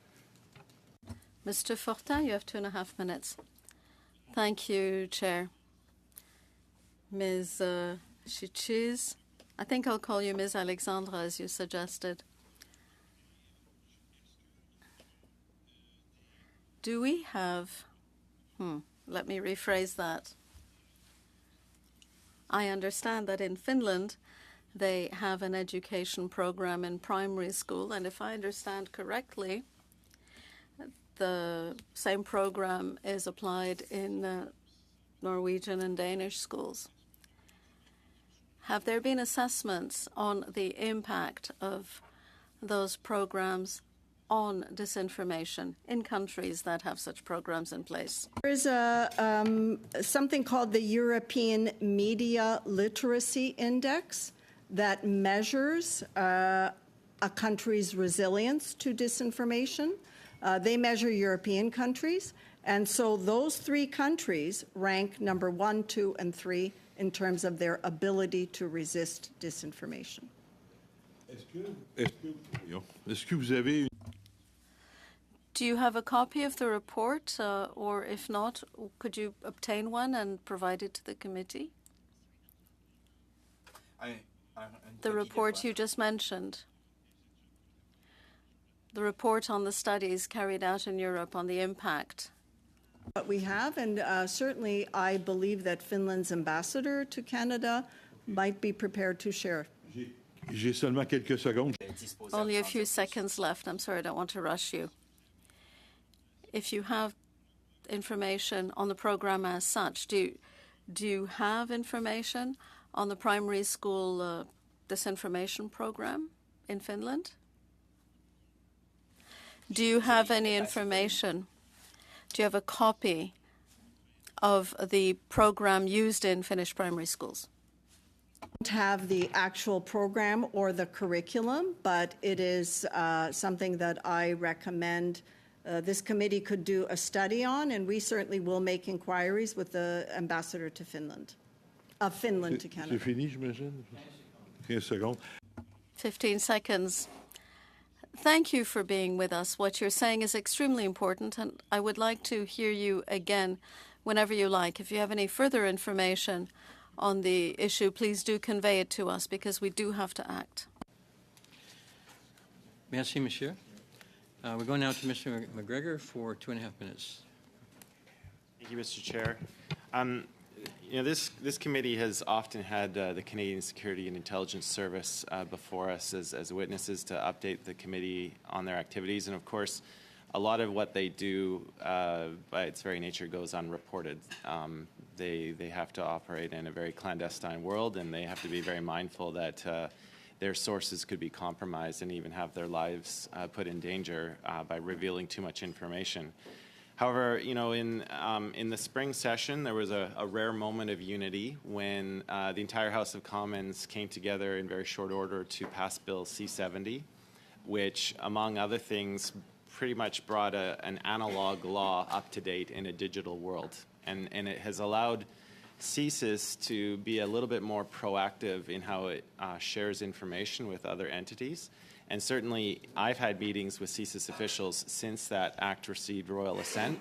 Mr. Fortin, you have 2.5 minutes. Thank you, Chair. Ms. Chichiz, I think I'll call you Ms. Alexandra, as you suggested. Do we have, let me rephrase that. I understand that in Finland, they have an education program in primary school, and if I understand correctly, the same program is applied in Norwegian and Danish schools. Have there been assessments on the impact of those programs on disinformation in countries that have such programs in place? There is something called the European Media Literacy Index that measures a country's resilience to disinformation. They measure European countries, and so those 3 countries rank number 1, 2, and 3 in terms of their ability to resist disinformation. Est-ce que vous avez Do you have a copy of the report, or if not, could you obtain one and provide it to the committee? The report you just mentioned. The report on the studies carried out in Europe on the impact. What we have, and certainly I believe that Finland's ambassador to Canada might be prepared to share. J'ai seulement quelques secondes. Only a few seconds left. I'm sorry, I don't want to rush you. If you have information on the program as such, do you have information on the primary school disinformation program in Finland? Do you have any information? Do you have a copy of the program used in Finnish primary schools? I don't have the actual program or the curriculum, but it is something that I recommend this committee could do a study on, and we certainly will make inquiries with the ambassador to Finland, of Finland to Canada. C'est fini, j'imagine? 15 secondes. 15 seconds. Thank you for being with us. What you're saying is extremely important, and I would like to hear you again whenever you like. If you have any further information on the issue, please do convey it to us, because we do have to act. Merci, Monsieur. We go now to Mr. McGregor for 2.5 minutes. Thank you, Mr. Chair. This committee has often had the Canadian Security and Intelligence Service before us as witnesses to update the committee on their activities. And of course, a lot of what they do, by its very nature, goes unreported. They have to operate in a very clandestine world, and they have to be very mindful that their sources could be compromised and even have their lives put in danger by revealing too much information. However, in the spring session, there was a rare moment of unity when the entire House of Commons came together in very short order to pass Bill C-70, which, among other things, pretty much brought an analog law up to date in a digital world. And it has allowed CSIS to be a little bit more proactive in how it shares information with other entities. And certainly, I've had meetings with CSIS officials since that act received royal assent,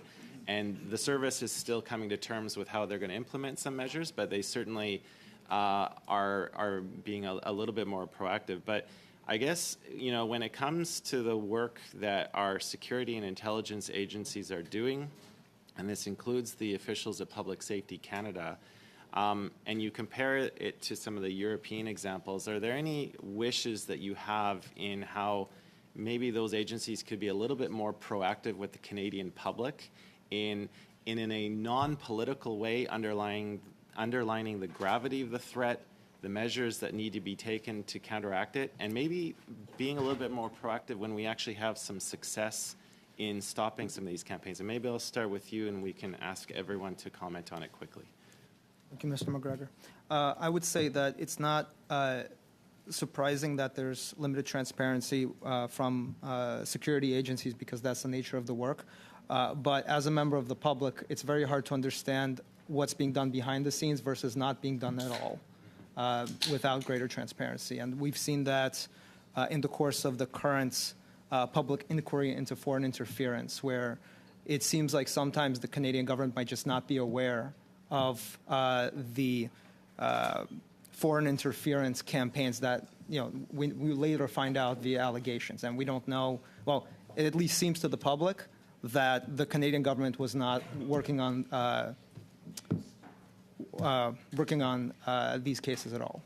And the service is still coming to terms with how they're going to implement some measures, but they certainly are being a little bit more proactive. But I guess, when it comes to the work that our security and intelligence agencies are doing, and this includes the officials at Public Safety Canada, and you compare it to some of the European examples, are there any wishes that you have in how maybe those agencies could be a little bit more proactive with the Canadian public in a non-political way, underlining the gravity of the threat, the measures that need to be taken to counteract it, and maybe being a little bit more proactive when we actually have some success in stopping some of these campaigns? And maybe I'll start with you, and we can ask everyone to comment on it quickly. Thank you, Mr. McGregor. I would say that it's not surprising that there's limited transparency from security agencies, because that's the nature of the work. But as a member of the public, it's very hard to understand what's being done behind the scenes versus not being done at all without greater transparency. And we've seen that in the course of the current public inquiry into foreign interference, where it seems like sometimes the Canadian government might just not be aware of the foreign interference campaigns that we later find out via allegations. And we don't know, well, it at least seems to the public that the Canadian government was not working on these cases at all.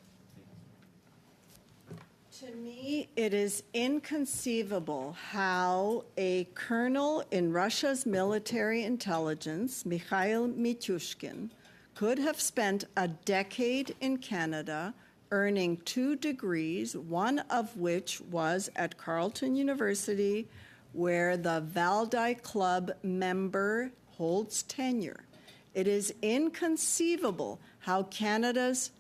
To me, it is inconceivable how a colonel in Russia's military intelligence, Mikhail Mityushkin, could have spent a decade in Canada earning 2 degrees, one of which was at Carleton University, where the Valdai Club member holds tenure. It is inconceivable how Canada's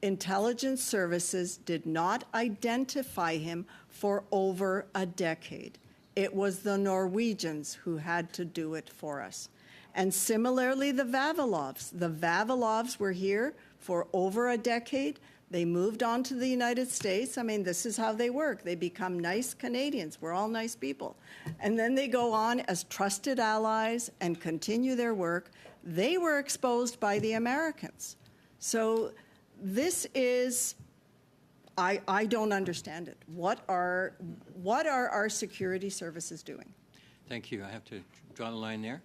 intelligence services did not identify him for over a decade. It was the Norwegians who had to do it for us. And similarly, the Vavilovs. The Vavilovs were here for over a decade. They moved on to the United States. I mean, this is how they work. They become nice Canadians. We're all nice people. And then they go on as trusted allies and continue their work. They were exposed by the Americans. So this is, I don't understand it. What are our security services doing? Thank you. I have to draw the line there.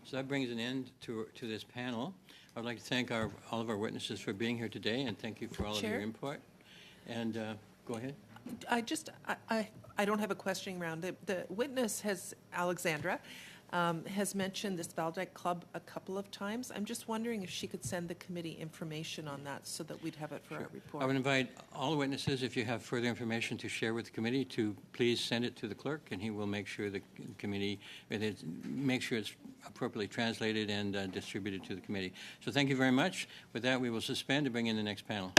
So that brings an end to this panel. I'd like to thank all of our witnesses for being here today, and thank you for all of your input. And go ahead. I don't have a questioning round. The witness Alexandra has mentioned this Valdai Club a couple of times. I'm just wondering if she could send the committee information on that so that we'd have it for our report. I would invite all the witnesses, if you have further information to share with the committee, to please send it to the clerk, and he will make sure the committee, make sure it's appropriately translated and distributed to the committee. So thank you very much. With that, we will suspend to bring in the next panel.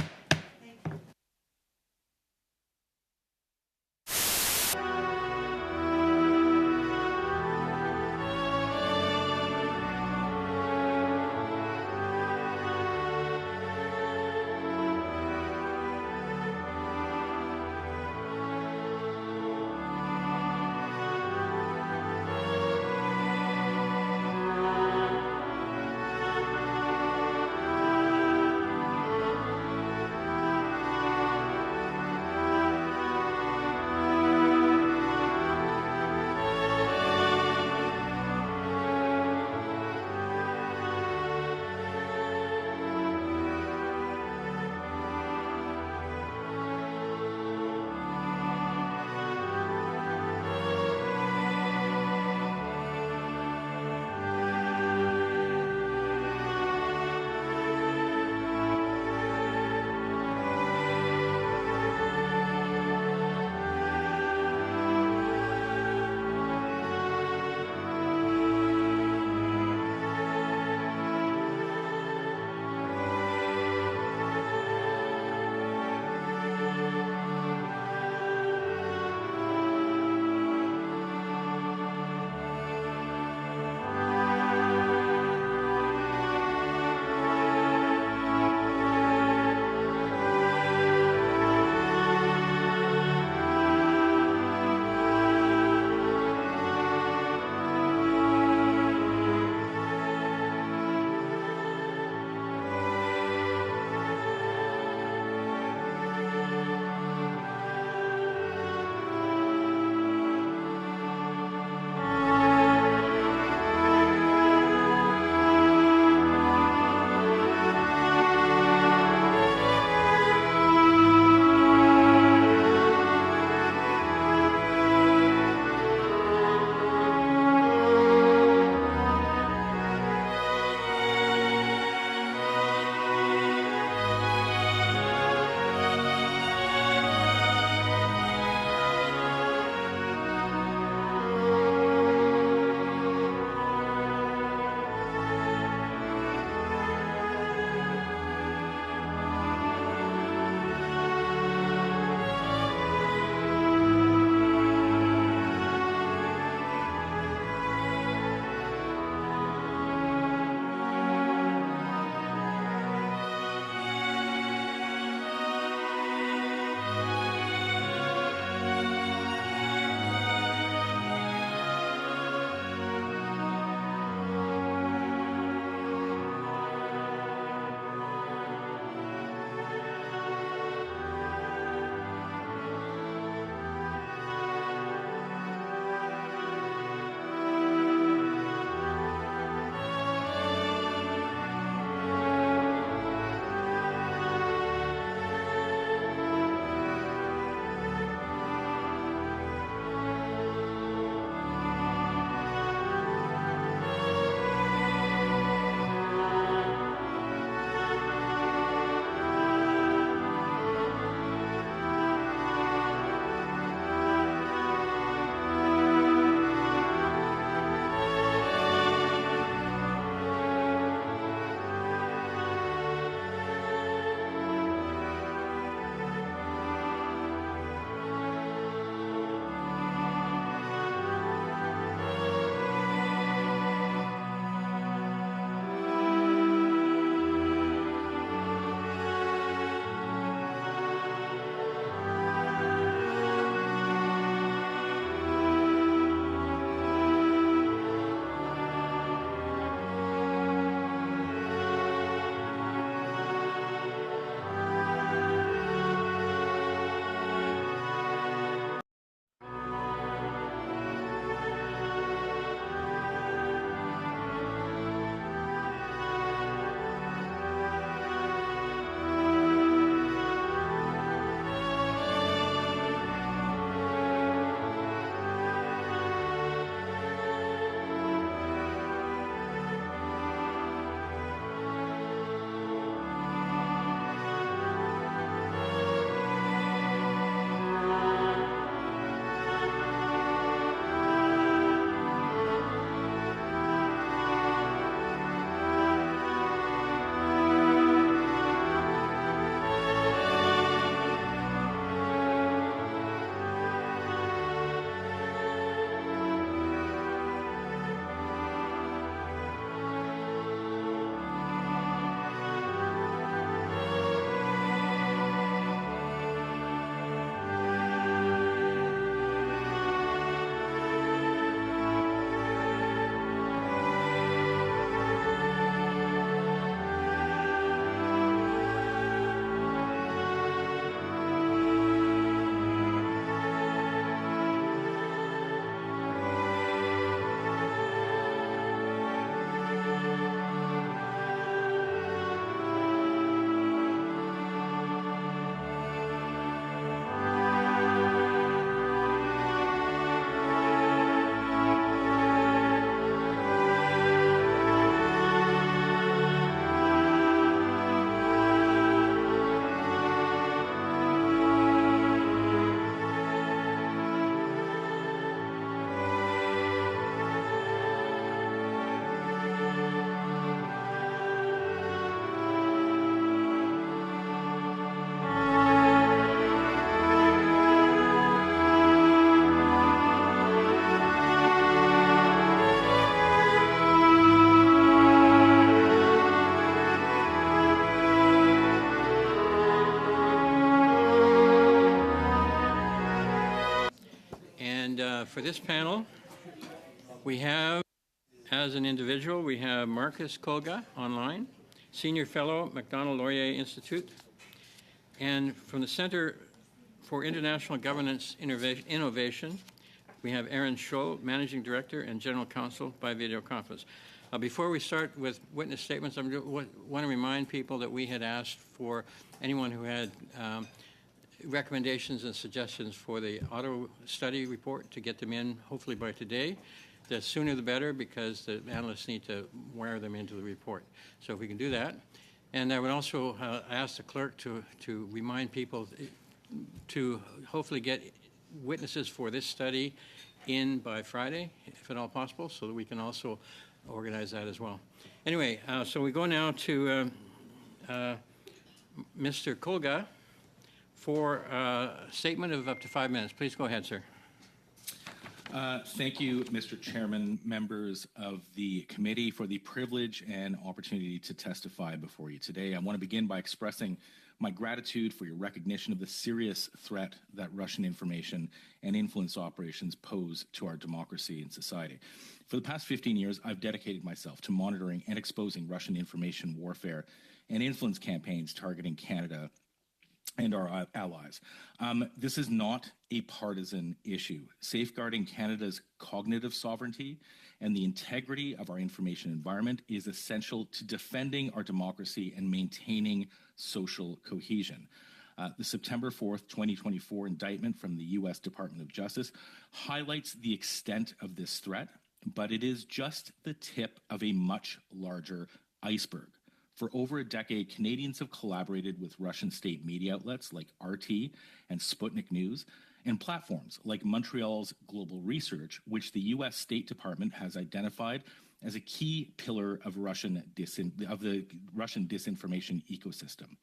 And for this panel, we have, as an individual, we have Marcus Kolga online, Senior Fellow, Macdonald-Laurier Institute. And from the Center for International Governance Innovation, we have Aaron Scholl, Managing Director and General Counsel by video conference. Before we start with witness statements, I want to remind people that we had asked for anyone who had recommendations and suggestions for the auto study report to get them in hopefully by today. The sooner the better, because the analysts need to wire them into the report. So if we can do that. And I would also ask the clerk to remind people to hopefully get witnesses for this study in by Friday, if at all possible, so that we can also organize that as well. Anyway, so we go now to Mr. Kolga for a statement of up to 5 minutes. Please go ahead, sir. Thank you, Mr. Chairman, members of the committee, for the privilege and opportunity to testify before you today. I want to begin by expressing my gratitude for your recognition of the serious threat that Russian information and influence operations pose to our democracy and society. For the past 15 years, I've dedicated myself to monitoring and exposing Russian information warfare and influence campaigns targeting Canada and our allies. This is not a partisan issue. Safeguarding Canada's cognitive sovereignty and the integrity of our information environment is essential to defending our democracy and maintaining social cohesion. The September 4th, 2024 indictment from the U.S. Department of Justice highlights the extent of this threat, but it is just the tip of a much larger iceberg. For over a decade, Canadians have collaborated with Russian state media outlets like RT and Sputnik News, and platforms like Montreal's Global Research, which the U.S. State Department has identified as a key pillar of the Russian disinformation ecosystem.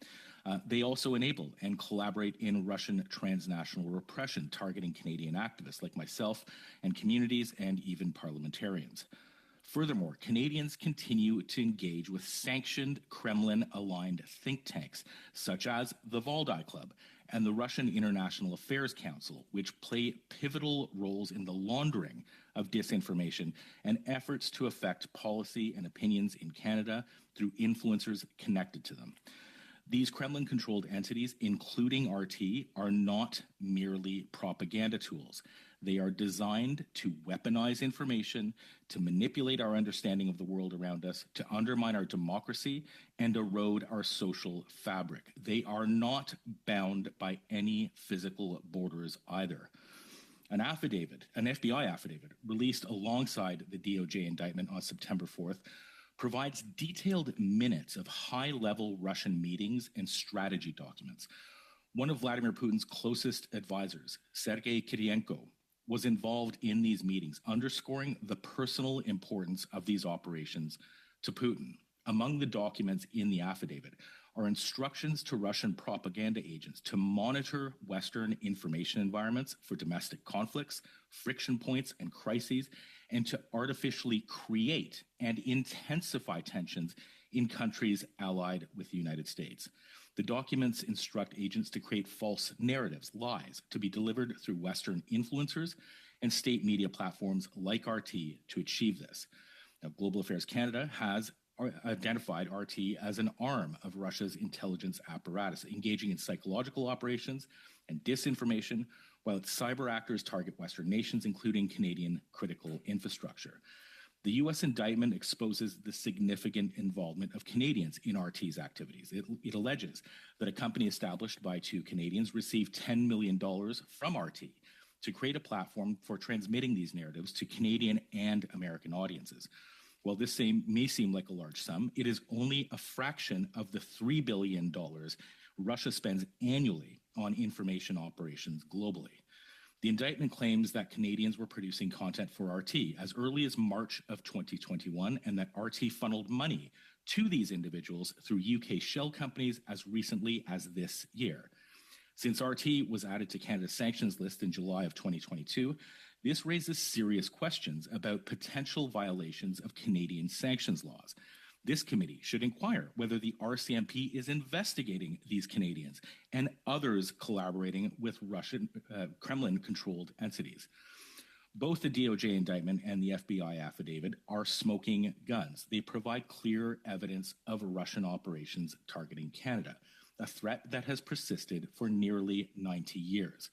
They also enable and collaborate in Russian transnational repression, targeting Canadian activists like myself and communities and even parliamentarians. Furthermore, Canadians continue to engage with sanctioned Kremlin-aligned think tanks, such as the Valdai Club and the Russian International Affairs Council, which play pivotal roles in the laundering of disinformation and efforts to affect policy and opinions in Canada through influencers connected to them. These Kremlin-controlled entities, including RT, are not merely propaganda tools. They are designed to weaponize information, to manipulate our understanding of the world around us, to undermine our democracy, and erode our social fabric. They are not bound by any physical borders either. An FBI affidavit, released alongside the DOJ indictment on September 4th, provides detailed minutes of high-level Russian meetings and strategy documents. One of Vladimir Putin's closest advisors, Sergei Kirienko, was involved in these meetings, underscoring the personal importance of these operations to Putin. Among the documents in the affidavit are instructions to Russian propaganda agents to monitor Western information environments for domestic conflicts, friction points, and crises, and to artificially create and intensify tensions in countries allied with the United States. The documents instruct agents to create false narratives, lies, to be delivered through Western influencers and state media platforms like RT to achieve this. Now, Global Affairs Canada has identified RT as an arm of Russia's intelligence apparatus, engaging in psychological operations and disinformation, while its cyber actors target Western nations, including Canadian critical infrastructure. The U.S. indictment exposes the significant involvement of Canadians in RT's activities. It alleges that a company established by two Canadians received $10 million from RT to create a platform for transmitting these narratives to Canadian and American audiences. While this may seem like a large sum, it is only a fraction of the $3 billion Russia spends annually on information operations globally. The indictment claims that Canadians were producing content for RT as early as March of 2021, and that RT funneled money to these individuals through UK shell companies as recently as this year. Since RT was added to Canada's sanctions list in July of 2022, this raises serious questions about potential violations of Canadian sanctions laws. This committee should inquire whether the RCMP is investigating these Canadians and others collaborating with Russian Kremlin-controlled entities. Both the DOJ indictment and the FBI affidavit are smoking guns. They provide clear evidence of Russian operations targeting Canada, a threat that has persisted for nearly 90 years.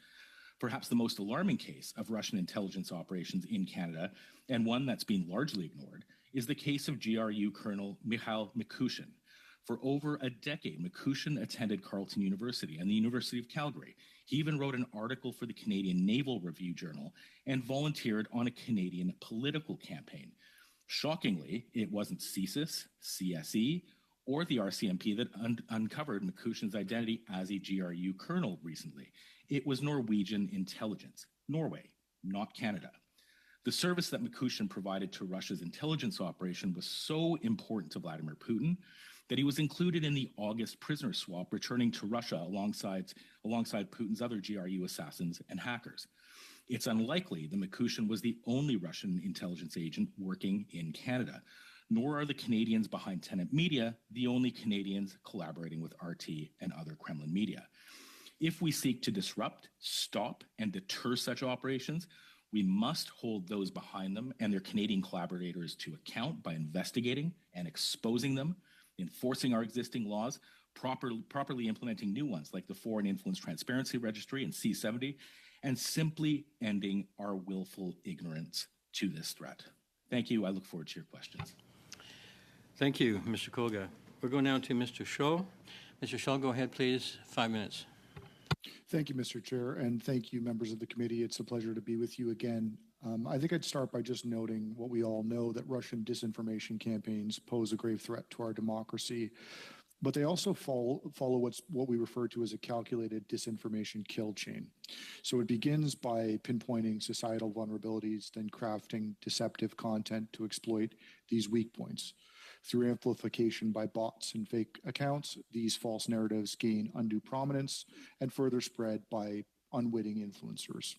Perhaps the most alarming case of Russian intelligence operations in Canada, and one that's been largely ignored, is the case of GRU Colonel Mikhail Mikushin. For over a decade, Mikushin attended Carleton University and the University of Calgary. He even wrote an article for the Canadian Naval Review Journal and volunteered on a Canadian political campaign. Shockingly, it wasn't CSIS, CSE, or the RCMP that uncovered Mikushin's identity as a GRU colonel recently. It was Norwegian intelligence, Norway, not Canada. The service that Mikushin provided to Russia's intelligence operation was so important to Vladimir Putin that he was included in the August prisoner swap, returning to Russia alongside Putin's other GRU assassins and hackers. It's unlikely that Mikushin was the only Russian intelligence agent working in Canada, nor are the Canadians behind Tenet Media the only Canadians collaborating with RT and other Kremlin media. If we seek to disrupt, stop, and deter such operations, we must hold those behind them and their Canadian collaborators to account by investigating and exposing them, enforcing our existing laws, properly implementing new ones like the Foreign Influence Transparency Registry and C70, and simply ending our willful ignorance to this threat. Thank you. I look forward to your questions. Thank you, Mr. Kolga. We're going now to Mr. Shaw. Mr. Shaw, go ahead, please. 5 minutes. Thank you, Mr. Chair, and thank you, members of the committee. It's a pleasure to be with you again. I think I'd start by just noting what we all know, that Russian disinformation campaigns pose a grave threat to our democracy, but they also follow what we refer to as a calculated disinformation kill chain. So it begins by pinpointing societal vulnerabilities, then crafting deceptive content to exploit these weak points. Through amplification by bots and fake accounts, these false narratives gain undue prominence and further spread by unwitting influencers.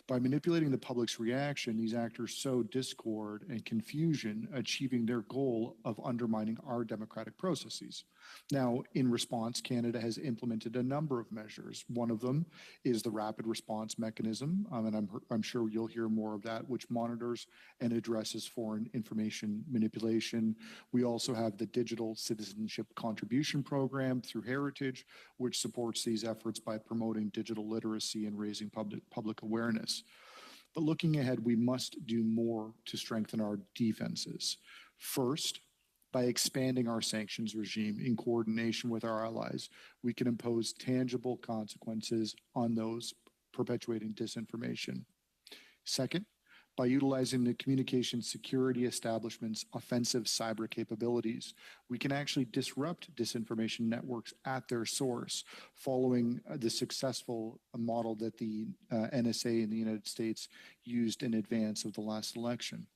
By manipulating the public's reaction, these actors sow discord and confusion, achieving their goal of undermining our democratic processes. Now, in response, Canada has implemented a number of measures. One of them is the rapid response mechanism, and I'm sure you'll hear more of that, which monitors and addresses foreign information manipulation. We also have the Digital Citizenship Contribution Program through Heritage, which supports these efforts by promoting digital literacy and raising public awareness. But looking ahead, we must do more to strengthen our defenses. First, by expanding our sanctions regime in coordination with our allies, we can impose tangible consequences on those perpetuating disinformation. Second, by utilizing the communication security establishment's offensive cyber capabilities, we can actually disrupt disinformation networks at their source, following the successful model that the NSA in the United States used in advance of the last election.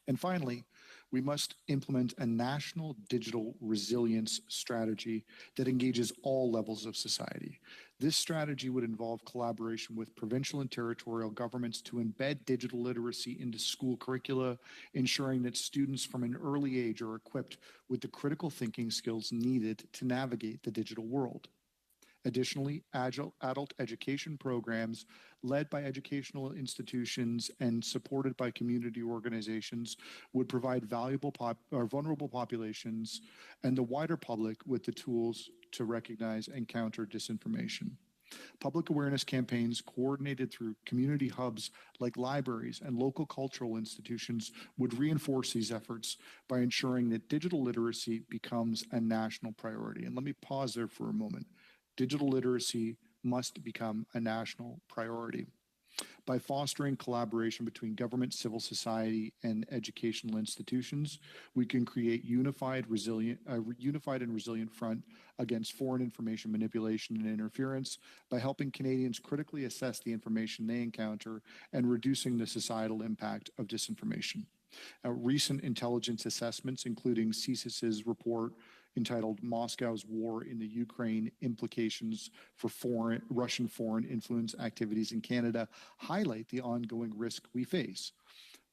And finally, we must implement a national digital resilience strategy that engages all levels of society. This strategy would involve collaboration with provincial and territorial governments to embed digital literacy into school curricula, ensuring that students from an early age are equipped with the critical thinking skills needed to navigate the digital world. Additionally, adult education programs led by educational institutions and supported by community organizations would provide vulnerable populations and the wider public with the tools to recognize and counter disinformation. Public awareness campaigns coordinated through community hubs like libraries and local cultural institutions would reinforce these efforts by ensuring that digital literacy becomes a national priority. And let me pause there for a moment. Digital literacy must become a national priority. By fostering collaboration between government, civil society, and educational institutions, we can create a unified and resilient front against foreign information manipulation and interference by helping Canadians critically assess the information they encounter and reducing the societal impact of disinformation. Recent intelligence assessments, including CSIS's report entitled Moscow's War in the Ukraine, Implications for Russian Foreign Influence Activities in Canada, highlight the ongoing risk we face.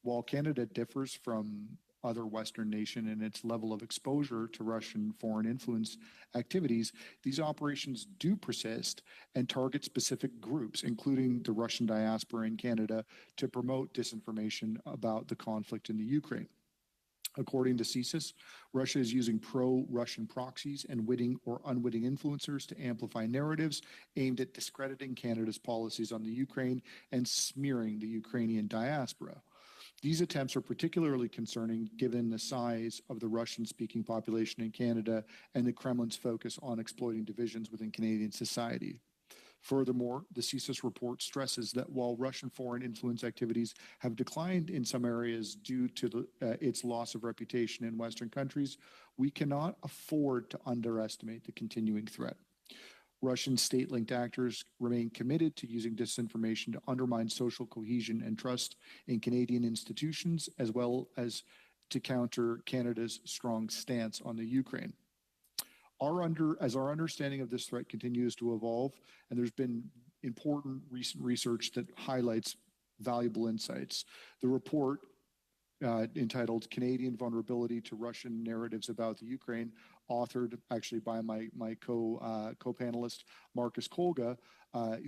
While Canada differs from other Western nation and its level of exposure to Russian foreign influence activities, these operations do persist and target specific groups, including the Russian diaspora in Canada, to promote disinformation about the conflict in the Ukraine. According to CSIS, Russia is using pro-Russian proxies and witting or unwitting influencers to amplify narratives aimed at discrediting Canada's policies on the Ukraine and smearing the Ukrainian diaspora. These attempts are particularly concerning given the size of the Russian-speaking population in Canada and the Kremlin's focus on exploiting divisions within Canadian society. Furthermore, the CSIS report stresses that while Russian foreign influence activities have declined in some areas due to its loss of reputation in Western countries, we cannot afford to underestimate the continuing threat. Russian state-linked actors remain committed to using disinformation to undermine social cohesion and trust in Canadian institutions, as well as to counter Canada's strong stance on the Ukraine. As our understanding of this threat continues to evolve, and there's been important recent research that highlights valuable insights, the report entitled Canadian Vulnerability to Russian Narratives About the Ukraine, authored actually by my co-panelist, Marcus Kolga,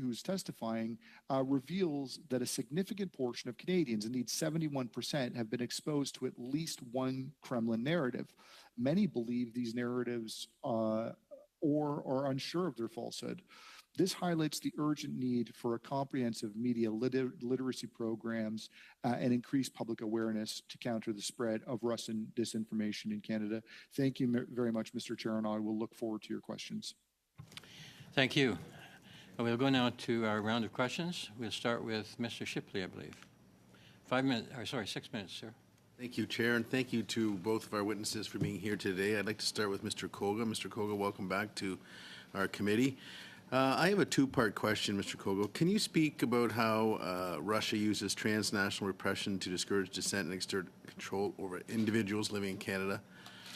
who's testifying, reveals that a significant portion of Canadians, indeed 71%, have been exposed to at least one Kremlin narrative. Many believe these narratives or are unsure of their falsehood. This highlights the urgent need for a comprehensive media literacy programs and increased public awareness to counter the spread of Russian disinformation in Canada. Thank you very much, Mr. Chair, and I will look forward to your questions. Thank you. We'll go now to our round of questions. We'll start with Mr. Shipley, I believe. 6 minutes, sir. Thank you, Chair, and thank you to both of our witnesses for being here today. I'd like to start with Mr. Kolga. Mr. Kolga, welcome back to our committee. I have a two-part question, Mr. Kolga. Can you speak about how Russia uses transnational repression to discourage dissent and exert control over individuals living in Canada?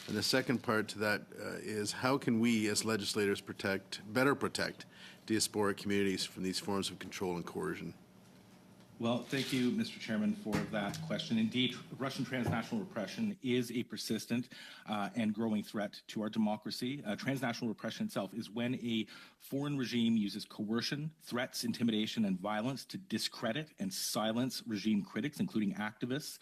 And the second part to that is how can we as legislators better protect diasporic communities from these forms of control and coercion? Well, thank you, Mr. Chairman, for that question. Indeed, Russian transnational repression is a persistent and growing threat to our democracy. Transnational repression itself is when a foreign regime uses coercion, threats, intimidation, and violence to discredit and silence regime critics, including activists,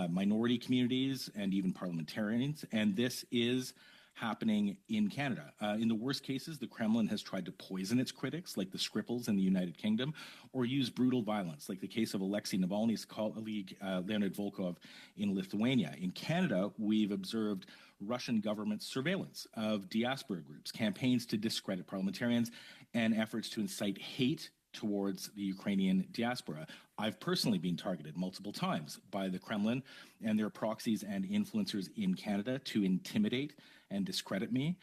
minority communities, and even parliamentarians. And this is happening in Canada. In the worst cases, the Kremlin has tried to poison its critics, like the Skripals in the United Kingdom, or use brutal violence, like the case of Alexei Navalny's colleague Leonid Volkov in Lithuania. In Canada, we've observed Russian government surveillance of diaspora groups, campaigns to discredit parliamentarians, and efforts to incite hate towards the Ukrainian diaspora. I've personally been targeted multiple times by the Kremlin and their proxies and influencers in Canada to intimidate and discredit me.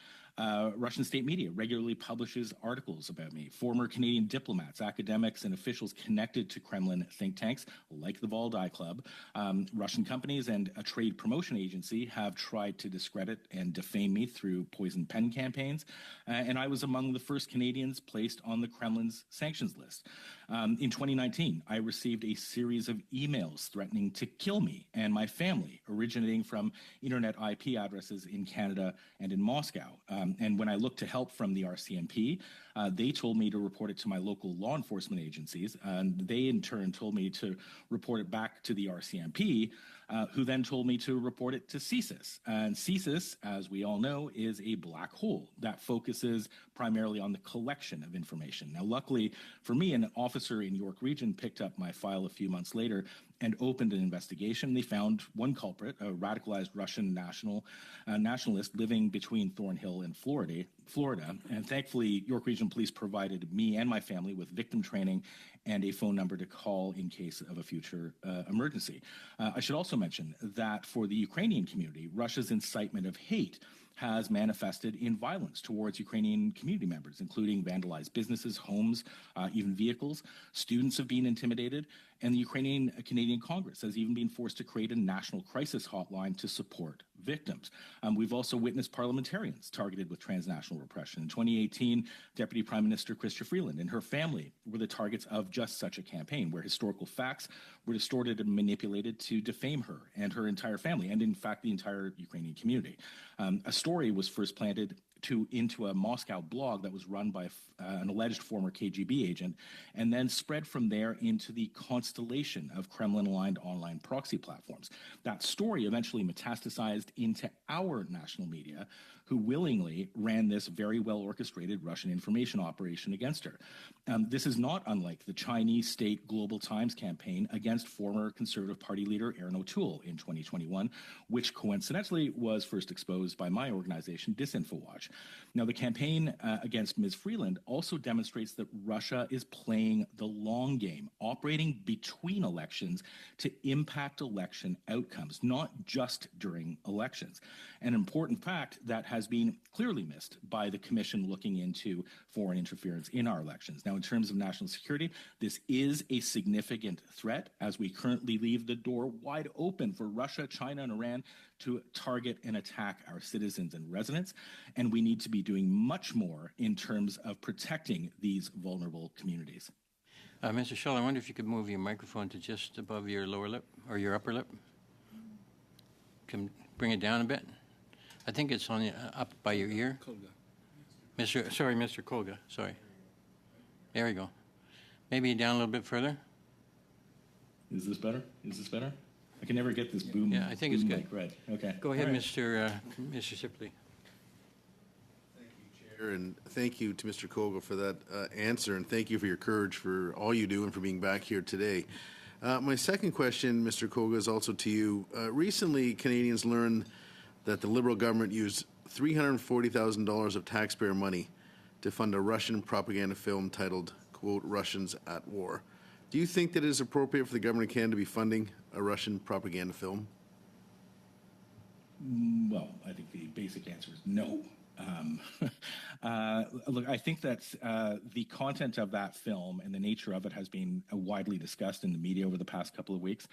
Russian state media regularly publishes articles about me. Former Canadian diplomats, academics, and officials connected to Kremlin think tanks, like the Valdai Club, Russian companies, and a trade promotion agency have tried to discredit and defame me through poison pen campaigns. And I was among the first Canadians placed on the Kremlin's sanctions list. In 2019, I received a series of emails threatening to kill me and my family, originating from internet IP addresses in Canada and in Moscow. And when I looked to help from the RCMP, they told me to report it to my local law enforcement agencies, and they in turn told me to report it back to the RCMP, who then told me to report it to CSIS. And CSIS, as we all know, is a black hole that focuses primarily on the collection of information. Now, luckily for me, an officer in York Region picked up my file a few months later and opened an investigation. They found one culprit, a radicalized Russian nationalist living between Thornhill and Florida. And thankfully, York Region Police provided me and my family with victim training and a phone number to call in case of a future emergency. I should also mention that for the Ukrainian community, Russia's incitement of hate has manifested in violence towards Ukrainian community members, including vandalized businesses, homes, even vehicles. Students have been intimidated, and the Ukrainian Canadian Congress has even been forced to create a national crisis hotline to support victims. We've also witnessed parliamentarians targeted with transnational repression. In 2018, Deputy Prime Minister Chrystia Freeland and her family were the targets of just such a campaign, where historical facts were distorted and manipulated to defame her and her entire family, and in fact the entire Ukrainian community. A story was first planted into a Moscow blog that was run by an alleged former KGB agent, and then spread from there into the constellation of Kremlin-aligned online proxy platforms. That story eventually metastasized into our national media, who willingly ran this very well-orchestrated Russian information operation against her. This is not unlike the Chinese state Global Times campaign against former Conservative Party leader Erin O'Toole in 2021, which coincidentally was first exposed by my organization, DisinfoWatch. Now, the campaign against Ms. Freeland also demonstrates that Russia is playing the long game, operating between elections to impact election outcomes, not just during elections. An important fact that has been clearly missed by the Commission looking into foreign interference in our elections. Now, in terms of national security, this is a significant threat as we currently leave the door wide open for Russia, China, and Iran to target and attack our citizens and residents. And we need to be doing much more in terms of protecting these vulnerable communities. Mr. Shull, I wonder if you could move your microphone to just above your lower lip or your upper lip. Can bring it down a bit. I think it's on up by your ear. Mr. Kolga. Sorry. There we go. Maybe down a little bit further. Is this better? Is this better? I can never get this boom. Yeah, I think it's good. Red. Okay. Go ahead, All right. Mr. Shipley. Thank you, Chair, and thank you to Mr. Kolga for that answer, and thank you for your courage for all you do and for being back here today. My second question, Mr. Kolga, is also to you. Recently, Canadians learned that the Liberal government used $340,000 of taxpayer money to fund a Russian propaganda film titled, quote, Russians at War. Do you think that it is appropriate for the government of Canada to be funding a Russian propaganda film? Well, I think the basic answer is no. Look, I think that the content of that film and the nature of it has been widely discussed in the media over the past couple of weeks.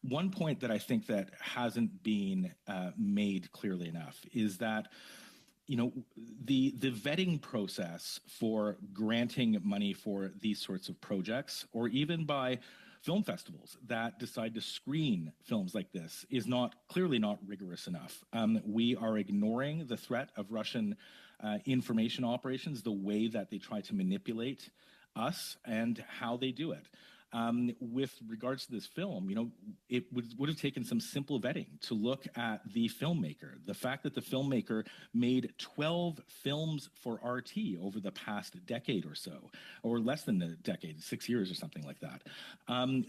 One point that I think that hasn't been made clearly enough is that, you know, the vetting process for granting money for these sorts of projects, or even by film festivals that decide to screen films like this, is clearly not rigorous enough. We are ignoring the threat of Russian information operations, the way that they try to manipulate us and how they do it. With regards to this film, you know, it would have taken some simple vetting to look at the filmmaker. The fact that the filmmaker made 12 films for RT over the past decade or so, or less than a decade, 6 years or something like that.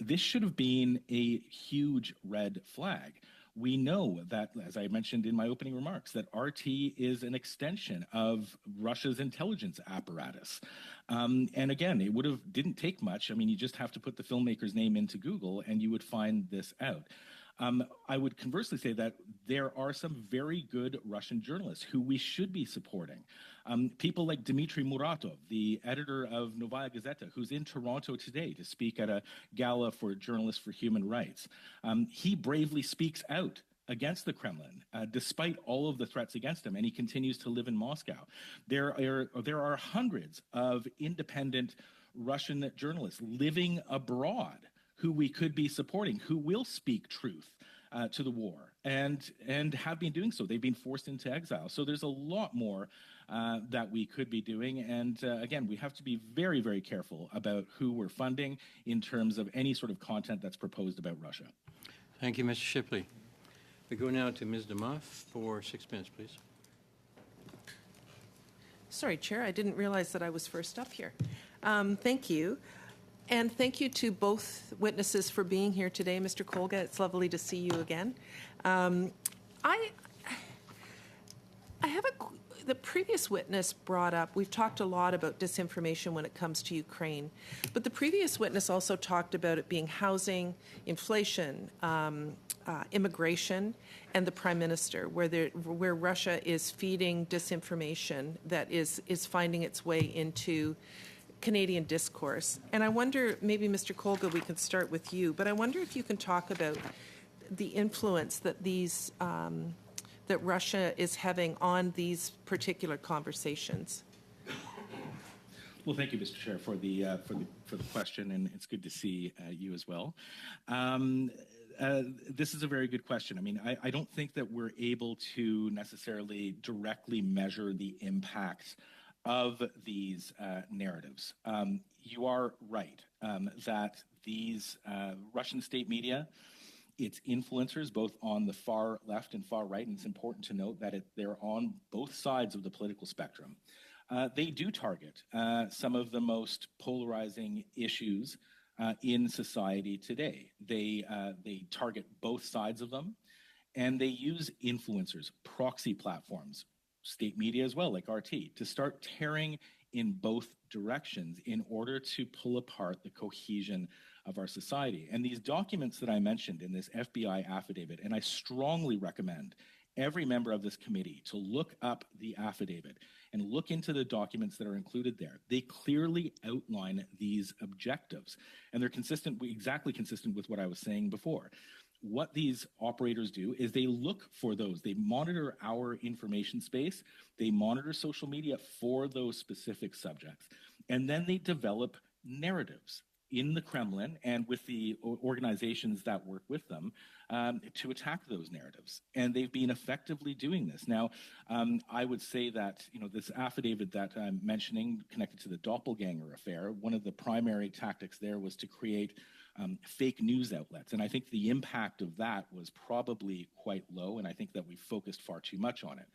This should have been a huge red flag. We know that, as I mentioned in my opening remarks, that RT is an extension of Russia's intelligence apparatus. And again, it didn't take much. I mean, you just have to put the filmmaker's name into Google and you would find this out. I would conversely say that there are some very good Russian journalists who we should be supporting. People like Dmitry Muratov, the editor of Novaya Gazeta, who's in Toronto today to speak at a gala for journalists for human rights. He bravely speaks out against the Kremlin, despite all of the threats against him, and he continues to live in Moscow. There are hundreds of independent Russian journalists living abroad who we could be supporting, who will speak truth to the war, and have been doing so. They've been forced into exile. So there's a lot more that we could be doing. And again, we have to be very, very careful about who we're funding in terms of any sort of content that's proposed about Russia. Thank you, Mr. Shipley. We go now to Ms. DeMoff for 6 minutes, please. Sorry, Chair, I didn't realize that I was first up here. Thank you. And thank you to both witnesses for being here today. Mr. Kolga, it's lovely to see you again. the previous witness brought up, we've talked a lot about disinformation when it comes to Ukraine, but the previous witness also talked about it being housing, inflation, immigration, and the Prime Minister, where Russia is feeding disinformation that is finding its way into Canadian discourse. And I wonder, maybe Mr. Kolga, we can start with you, but I wonder if you can talk about the influence that these that Russia is having on these particular conversations. Well, thank you, Mr. Chair, for the question, and it's good to see you as well. This is a very good question. I mean, I don't think that we're able to necessarily directly measure the impact of these narratives. You are right that these Russian state media, its influencers, both on the far left and far right, and it's important to note that they're on both sides of the political spectrum. They do target some of the most polarizing issues in society today. They target both sides of them, and they use influencers, proxy platforms, state media as well, like RT, to start tearing in both directions in order to pull apart the cohesion of our society. And these documents that I mentioned in this FBI affidavit, and I strongly recommend every member of this committee to look up the affidavit and look into the documents that are included there. They clearly outline these objectives, and they're exactly consistent with what I was saying before. What these operators do is they look for those. They monitor our information space. They monitor social media for those specific subjects. And then they develop narratives in the Kremlin and with the organizations that work with them to attack those narratives. And they've been effectively doing this. Now, I would say that, this affidavit that I'm mentioning connected to the doppelganger affair, one of the primary tactics there was to create fake news outlets. And I think the impact of that was probably quite low, and I think that we focused far too much on it.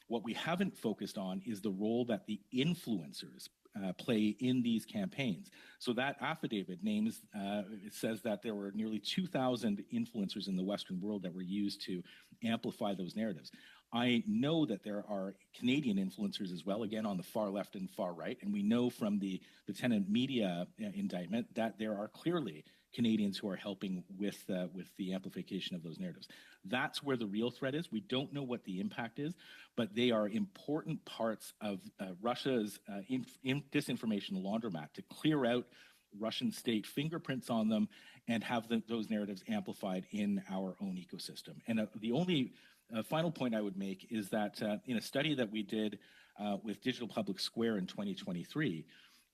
What we haven't focused on is the role that the influencers play in these campaigns. So that affidavit it says that there were nearly 2,000 influencers in the Western world that were used to amplify those narratives. I know that there are Canadian influencers as well, again, on the far left and far right, and we know from the tenant media indictment that there are clearly Canadians who are helping with the amplification of those narratives. That's where the real threat is. We don't know what the impact is, but they are important parts of Russia's disinformation laundromat to clear out Russian state fingerprints on them and have those narratives amplified in our own ecosystem. And the only final point I would make is that in a study that we did with Digital Public Square in 2023,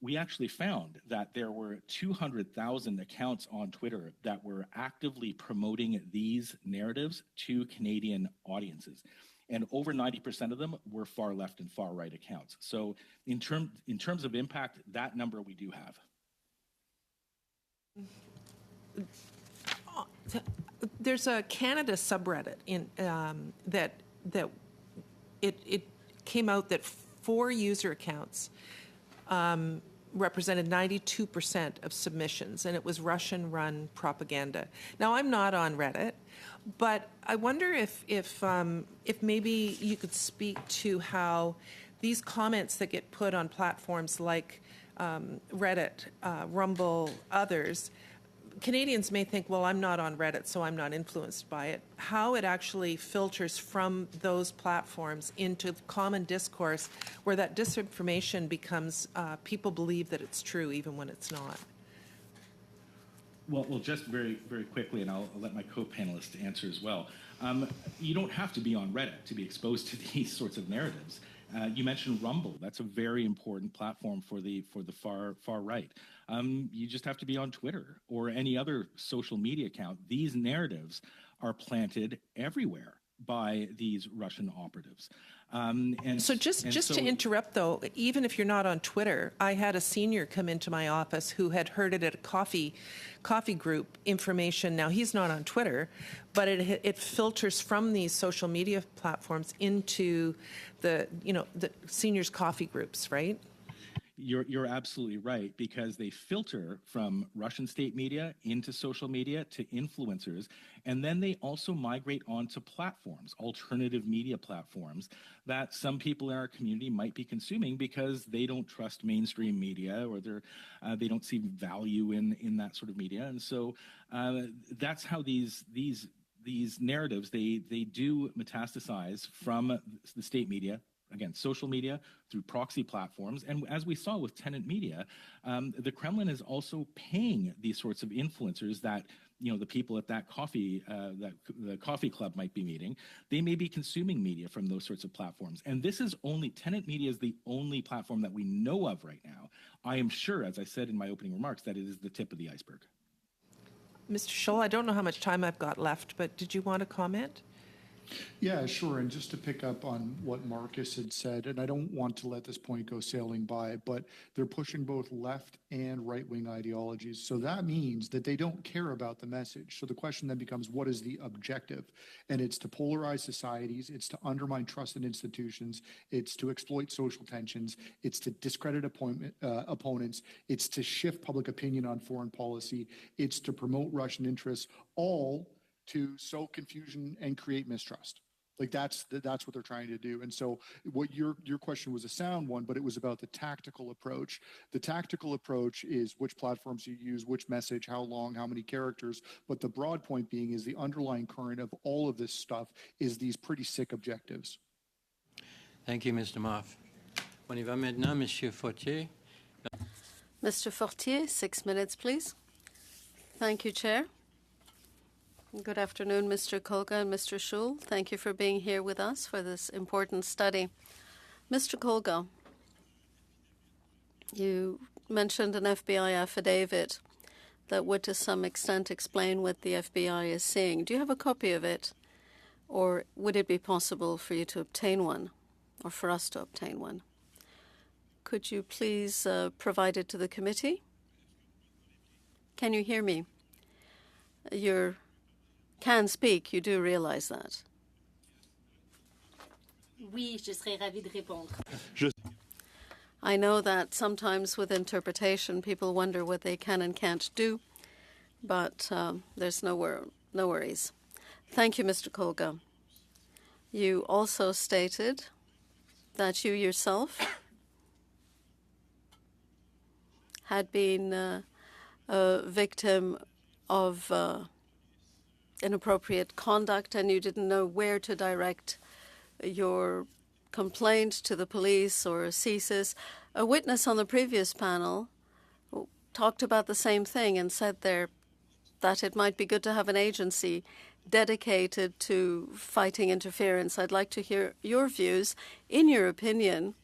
we actually found that there were 200,000 accounts on Twitter that were actively promoting these narratives to Canadian audiences. And over 90% of them were far left and far right accounts. So in terms of impact, that number we do have. There's a Canada subreddit in that it came out that 4 user accounts represented 92% of submissions, and it was Russian-run propaganda. Now, I'm not on Reddit, but I wonder if maybe you could speak to how these comments that get put on platforms like Reddit, Rumble, others, Canadians may think, well, I'm not on Reddit, so I'm not influenced by it. How it actually filters from those platforms into common discourse where that disinformation becomes, people believe that it's true even when it's not. Well, just very, very quickly, and I'll let my co-panelists answer as well. You don't have to be on Reddit to be exposed to these sorts of narratives. You mentioned Rumble. That's a very important platform for the far right. You just have to be on Twitter or any other social media account. These narratives are planted everywhere by these Russian operatives. To interrupt, though, even if you're not on Twitter, I had a senior come into my office who had heard it at a coffee group information. Now, he's not on Twitter, but it filters from these social media platforms into the seniors' coffee groups, right? You're absolutely right, because they filter from Russian state media into social media to influencers, and then they also migrate onto platforms, alternative media platforms that some people in our community might be consuming because they don't trust mainstream media, or they don't see value in that sort of media. And so that's how these narratives, they do metastasize from the state media, again, social media, through proxy platforms. And as we saw with tenant media, the Kremlin is also paying these sorts of influencers that, the people at that the coffee club might be meeting. They may be consuming media from those sorts of platforms. And this is tenant media is the only platform that we know of right now. I am sure, as I said in my opening remarks, that it is the tip of the iceberg. Mr. Scholl, I don't know how much time I've got left, but did you want to comment? Yeah, sure. And just to pick up on what Marcus had said, and I don't want to let this point go sailing by, but they're pushing both left and right-wing ideologies. So that means that they don't care about the message. So the question then becomes, what is the objective? And it's to polarize societies. It's to undermine trust in institutions. It's to exploit social tensions. It's to discredit opponents. It's to shift public opinion on foreign policy. It's to promote Russian interests, all to sow confusion and create mistrust. Like that's what they're trying to do. And so what your question was a sound one, but it was about the tactical approach. The tactical approach is which platforms you use, which message, how long, how many characters. But the broad point being is the underlying current of all of this stuff is these pretty sick objectives. Thank you, Mr. Moff. On y va maintenant, Monsieur Fortier. Mr. Fortier, 6 minutes, please. Thank you, Chair. Good afternoon, Mr. Kolga and Mr. Schul. Thank you for being here with us for this important study. Mr. Kolga, you mentioned an FBI affidavit that would to some extent explain what the FBI is seeing. Do you have a copy of it? Or would it be possible for you to obtain one, or for us to obtain one? Could you please provide it to the committee? Can you hear me? You can speak, you do realize that. Oui, je serais ravie de répondre. I know that sometimes with interpretation, people wonder what they can and can't do, but there's no worries. Thank you, Mr. Kolga. You also stated that you yourself had been a victim of inappropriate conduct, and you didn't know where to direct your complaint to the police or CSIS. A witness on the previous panel talked about the same thing and said there that it might be good to have an agency dedicated to fighting interference. I'd like to hear your views. In your opinion,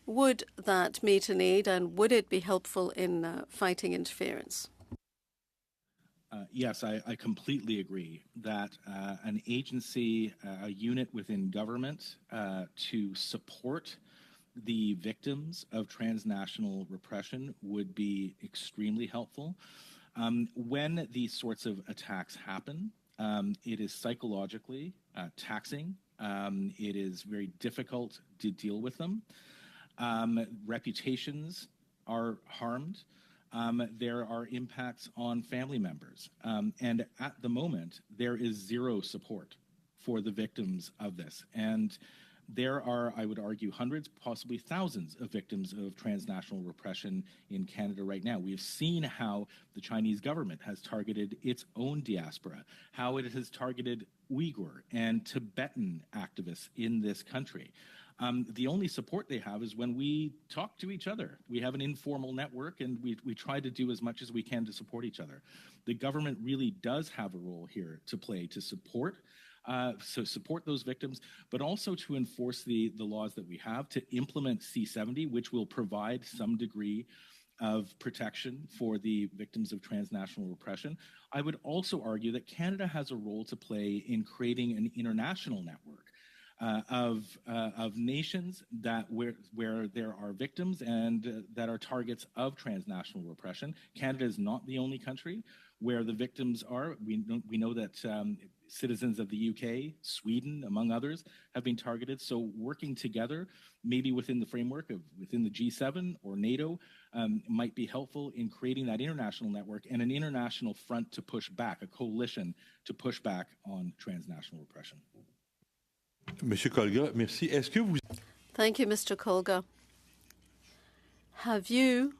would that meet a need, and would it be helpful in fighting interference? Yes, I completely agree that an agency, a unit within government to support the victims of transnational repression would be extremely helpful. When these sorts of attacks happen, it is psychologically taxing. It is very difficult to deal with them. Reputations are harmed. There are impacts on family members. And at the moment, there is zero support for the victims of this. And there are, I would argue, hundreds, possibly thousands of victims of transnational repression in Canada right now. We have seen how the Chinese government has targeted its own diaspora, how it has targeted Uyghur and Tibetan activists in this country. The only support they have is when we talk to each other. We have an informal network, and we try to do as much as we can to support each other. The government really does have a role here to play to support those victims, but also to enforce the laws that we have, to implement C-70, which will provide some degree of protection for the victims of transnational repression. I would also argue that Canada has a role to play in creating an international network of nations that where there are victims and that are targets of transnational repression. Canada is not the only country where the victims are. We know that citizens of the UK, Sweden, among others, have been targeted. So working together, maybe within the framework of within the G7 or NATO, might be helpful in creating that international network and an international front to push back, a coalition to push back on transnational repression. Monsieur Colga, merci. Est-ce que vous... Thank you, Mr. Colga. Have you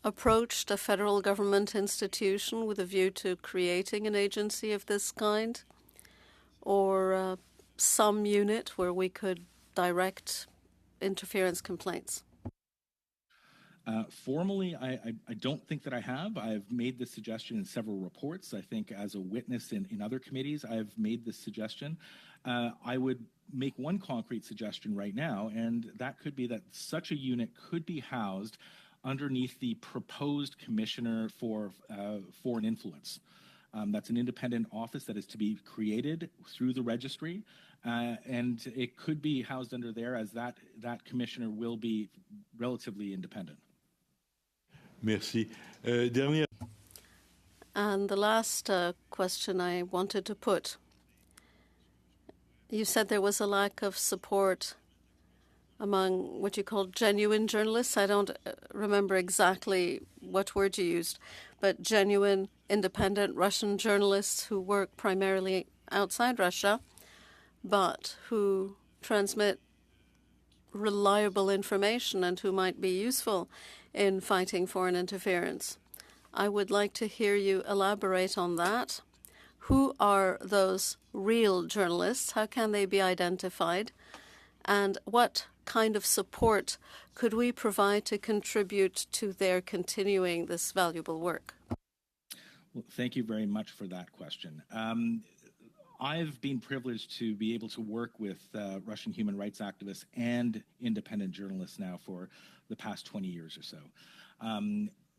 approached a federal government institution with a view to creating an agency of this kind, or some unit where we could direct interference complaints? Formally, I don't think that I have. I've made this suggestion in several reports. I think as a witness in other committees, I've made this suggestion. I would make one concrete suggestion right now, and that could be that such a unit could be housed underneath the proposed Commissioner for Foreign Influence. That's an independent office that is to be created through the registry, and it could be housed under there, as that commissioner will be relatively independent. Merci. Dernière... And the last question I wanted to put. You said there was a lack of support among what you call genuine journalists. I don't remember exactly what word you used, but genuine, independent Russian journalists who work primarily outside Russia, but who transmit reliable information and who might be useful in fighting foreign interference. I would like to hear you elaborate on that. Who are those real journalists? How can they be identified? And what kind of support could we provide to contribute to their continuing this valuable work? Well, thank you very much for that question. I've been privileged to be able to work with Russian human rights activists and independent journalists now for the past 20 years or so.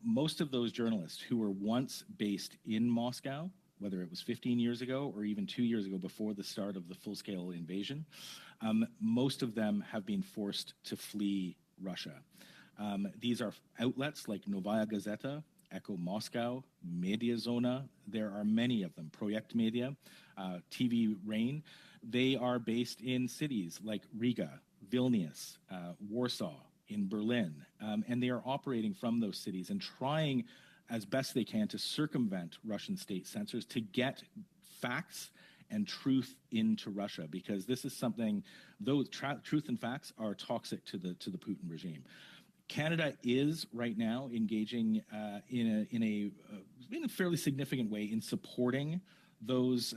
Most of those journalists who were once based in Moscow, whether it was 15 years ago or even 2 years ago before the start of the full-scale invasion, most of them have been forced to flee Russia. These are outlets like Novaya Gazeta, Echo Moscow, Media Zona. There are many of them, Project Media, TV Rain. They are based in cities like Riga, Vilnius, Warsaw, in Berlin, and they are operating from those cities and trying as best they can to circumvent Russian state censors to get facts and truth into Russia, because this is something, those truth and facts are toxic to the Putin regime. Canada is right now engaging in a fairly significant way in supporting those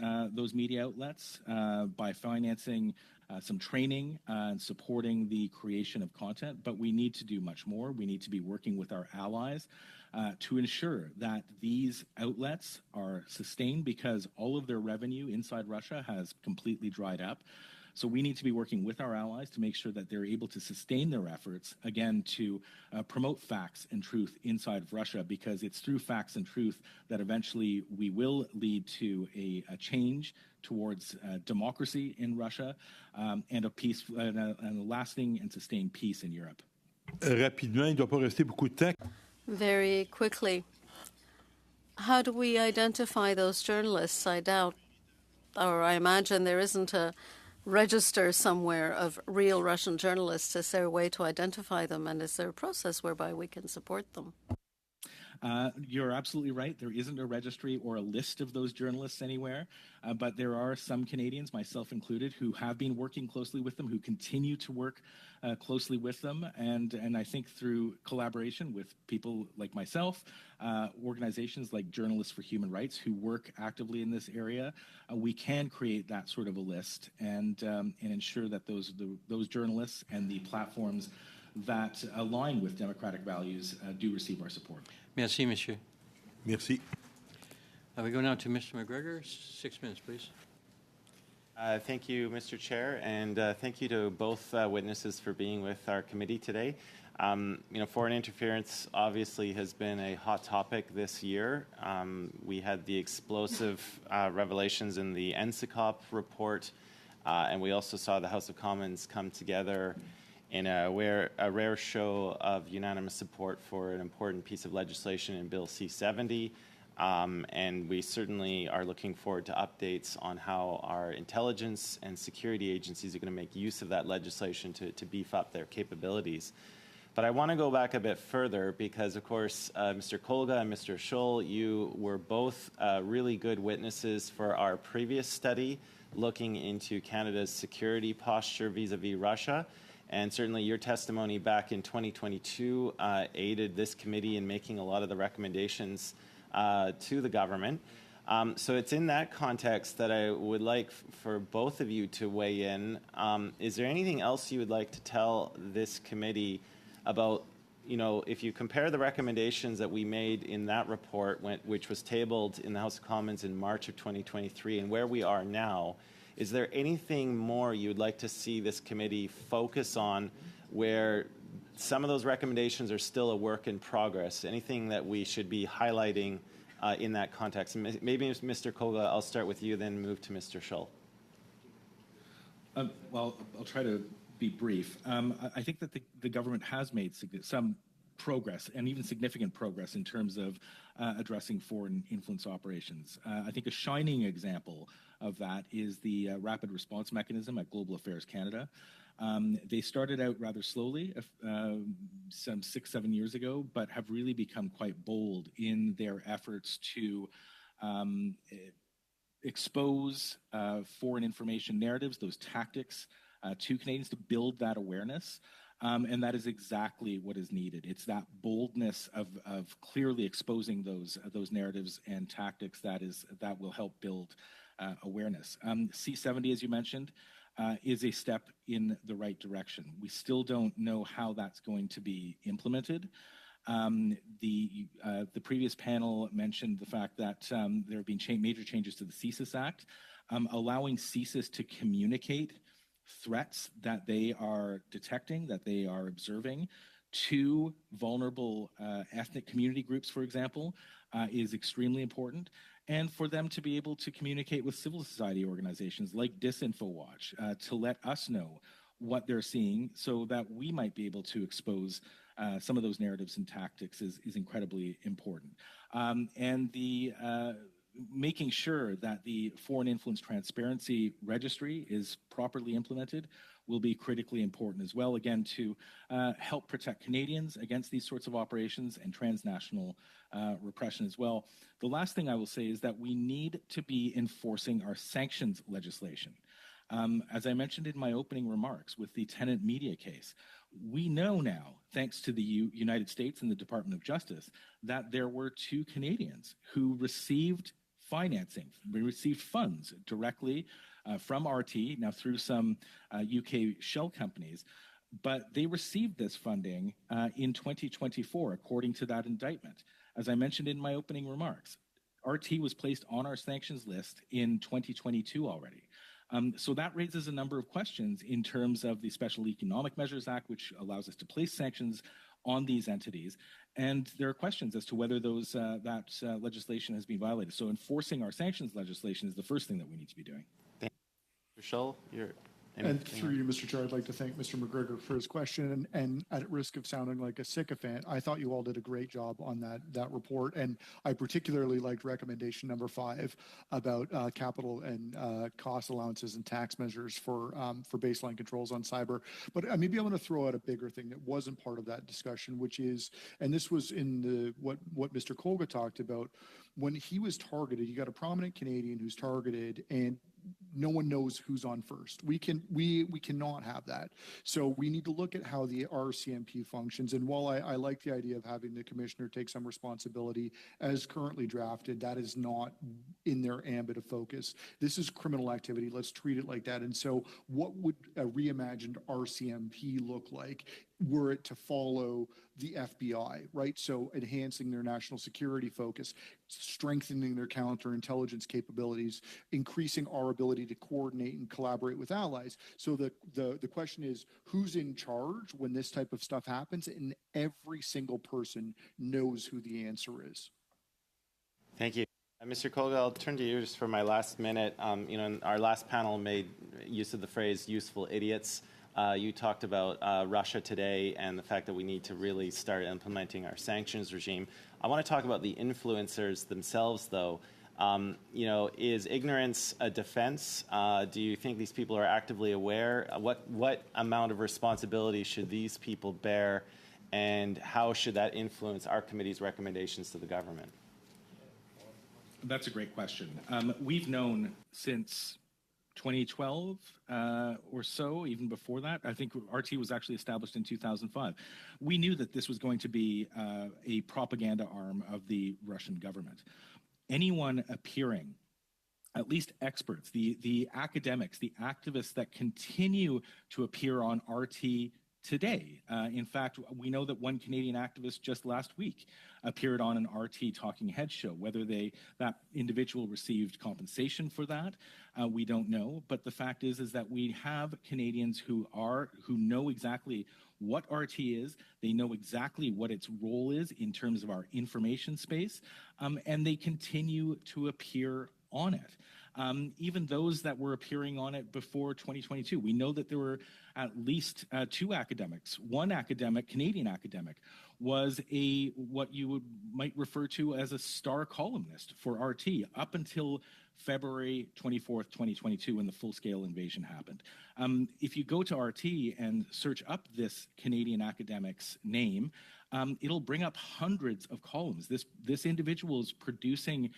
media outlets by financing some training and supporting the creation of content. But we need to do much more. We need to be working with our allies to ensure that these outlets are sustained, because all of their revenue inside Russia has completely dried up. So we need to be working with our allies to make sure that they're able to sustain their efforts, again, to promote facts and truth inside of Russia, because it's through facts and truth that eventually we will lead to a change towards democracy in Russia and a peace and a lasting and sustained peace in Europe. Rapidement, il ne doit pas rester beaucoup de temps. Very quickly. How do we identify those journalists? I doubt, or I imagine there isn't a register somewhere of real Russian journalists. Is there a way to identify them, and is there a process whereby we can support them? You're absolutely right. There isn't a registry or a list of those journalists anywhere, but there are some Canadians, myself included, who have been working closely with them, who continue to work closely with them, and I think through collaboration with people like myself, organizations like Journalists for Human Rights who work actively in this area, we can create that sort of a list and ensure that those journalists and the platforms that align with democratic values do receive our support. Merci, monsieur. Merci. We go now to Mr. McGregor. 6 minutes, please. Thank you, Mr. Chair, and thank you to both witnesses for being with our committee today. Foreign interference obviously has been a hot topic this year. We had the explosive revelations in the SECU report And we also saw the House of Commons come together in a rare show of unanimous support for an important piece of legislation in Bill C-70. And we certainly are looking forward to updates on how our intelligence and security agencies are going to make use of that legislation to beef up their capabilities. But I want to go back a bit further because, of course, Mr. Kolga and Mr. Scholl, you were both really good witnesses for our previous study looking into Canada's security posture vis-a-vis Russia. And certainly your testimony back in 2022 aided this committee in making a lot of the recommendations to the government. So it's in that context that I would like for both of you to weigh in. Is there anything else you would like to tell this committee about, if you compare the recommendations that we made in that report, which was tabled in the House of Commons in March of 2023, and where we are now, is there anything more you would like to see this committee focus on where some of those recommendations are still a work in progress? Anything that we should be highlighting in that context? And maybe, Mr. Kolga, I'll start with you, then move to Mr. Scholl. Well, I'll try to be brief. I think that the government has made some progress, and even significant progress, in terms of addressing foreign influence operations. I think a shining example of that is the rapid response mechanism at Global Affairs Canada. They started out rather slowly, some 6-7 years ago, but have really become quite bold in their efforts to expose foreign information narratives, those tactics, to Canadians, to build that awareness. And that is exactly what is needed. It's that boldness of clearly exposing those narratives and tactics that will help build awareness. C-70, as you mentioned, is a step in the right direction. We still don't know how that's going to be implemented. The previous panel mentioned the fact that there have been major changes to the CSIS Act, allowing CSIS to communicate threats that they are detecting, that they are observing, to vulnerable ethnic community groups, for example, is extremely important. And for them to be able to communicate with civil society organizations like DisinfoWatch to let us know what they're seeing so that we might be able to expose some of those narratives and tactics is incredibly important. And the making sure that the Foreign Influence Transparency Registry is properly implemented will be critically important as well, again, to help protect Canadians against these sorts of operations and transnational repression as well. The last thing I will say is that we need to be enforcing our sanctions legislation. As I mentioned in my opening remarks with the tenant media case, we know now, thanks to the United States and the Department of Justice, that there were 2 Canadians who received financing, received funds directly from RT, now through some UK shell companies, but they received this funding in 2024, according to that indictment. As I mentioned in my opening remarks, RT was placed on our sanctions list in 2022 already. So that raises a number of questions in terms of the Special Economic Measures Act, which allows us to place sanctions on these entities. And there are questions as to whether that legislation has been violated. So enforcing our sanctions legislation is the first thing that we need to be doing. Thank you. Mr. Scholl, And through you, Mr. Chair, I'd like to thank Mr. McGregor for his question. And at risk of sounding like a sycophant, I thought you all did a great job on that report. And I particularly liked recommendation number 5 about capital and cost allowances and tax measures for baseline controls on cyber. But maybe I want to throw out a bigger thing that wasn't part of that discussion, which is, and this was in what Mr. Kolga talked about, when he was targeted, you got a prominent Canadian who's targeted, and no one knows who's on first. We cannot have that. So we need to look at how the RCMP functions. And while I like the idea of having the commissioner take some responsibility as currently drafted, that is not in their ambit of focus. This is criminal activity. Let's treat it like that. And so what would a reimagined RCMP look like were it to follow the FBI, right? So enhancing their national security focus, strengthening their counterintelligence capabilities, increasing our ability to coordinate and collaborate with allies. So the question is, who's in charge when this type of stuff happens? And every single person knows who the answer is. Thank you. Mr. Kolga, I'll turn to you just for my last minute. Our last panel made use of the phrase useful idiots. You talked about Russia today and the fact that we need to really start implementing our sanctions regime. I want to talk about the influencers themselves, though. Is ignorance a defense? Do you think these people are actively aware? What amount of responsibility should these people bear, and how should that influence our committee's recommendations to the government? That's a great question. We've known since 2012 or so, even before that. I think RT was actually established in 2005. We knew that this was going to be a propaganda arm of the Russian government. Anyone appearing, at least experts, the academics, the activists that continue to appear on RT today. In fact, we know that one Canadian activist just last week appeared on an RT Talking Head show. Whether that individual received compensation for that, we don't know. But the fact is that we have Canadians who know exactly what RT is. They know exactly what its role is in terms of our information space, and they continue to appear on it. Even those that were appearing on it before 2022. We know that there were at least two academics. One academic, Canadian academic, was what you might refer to as a star columnist for RT up until February 24th, 2022, when the full-scale invasion happened. If you go to RT and search up this Canadian academic's name, it'll bring up hundreds of columns. This individual is producing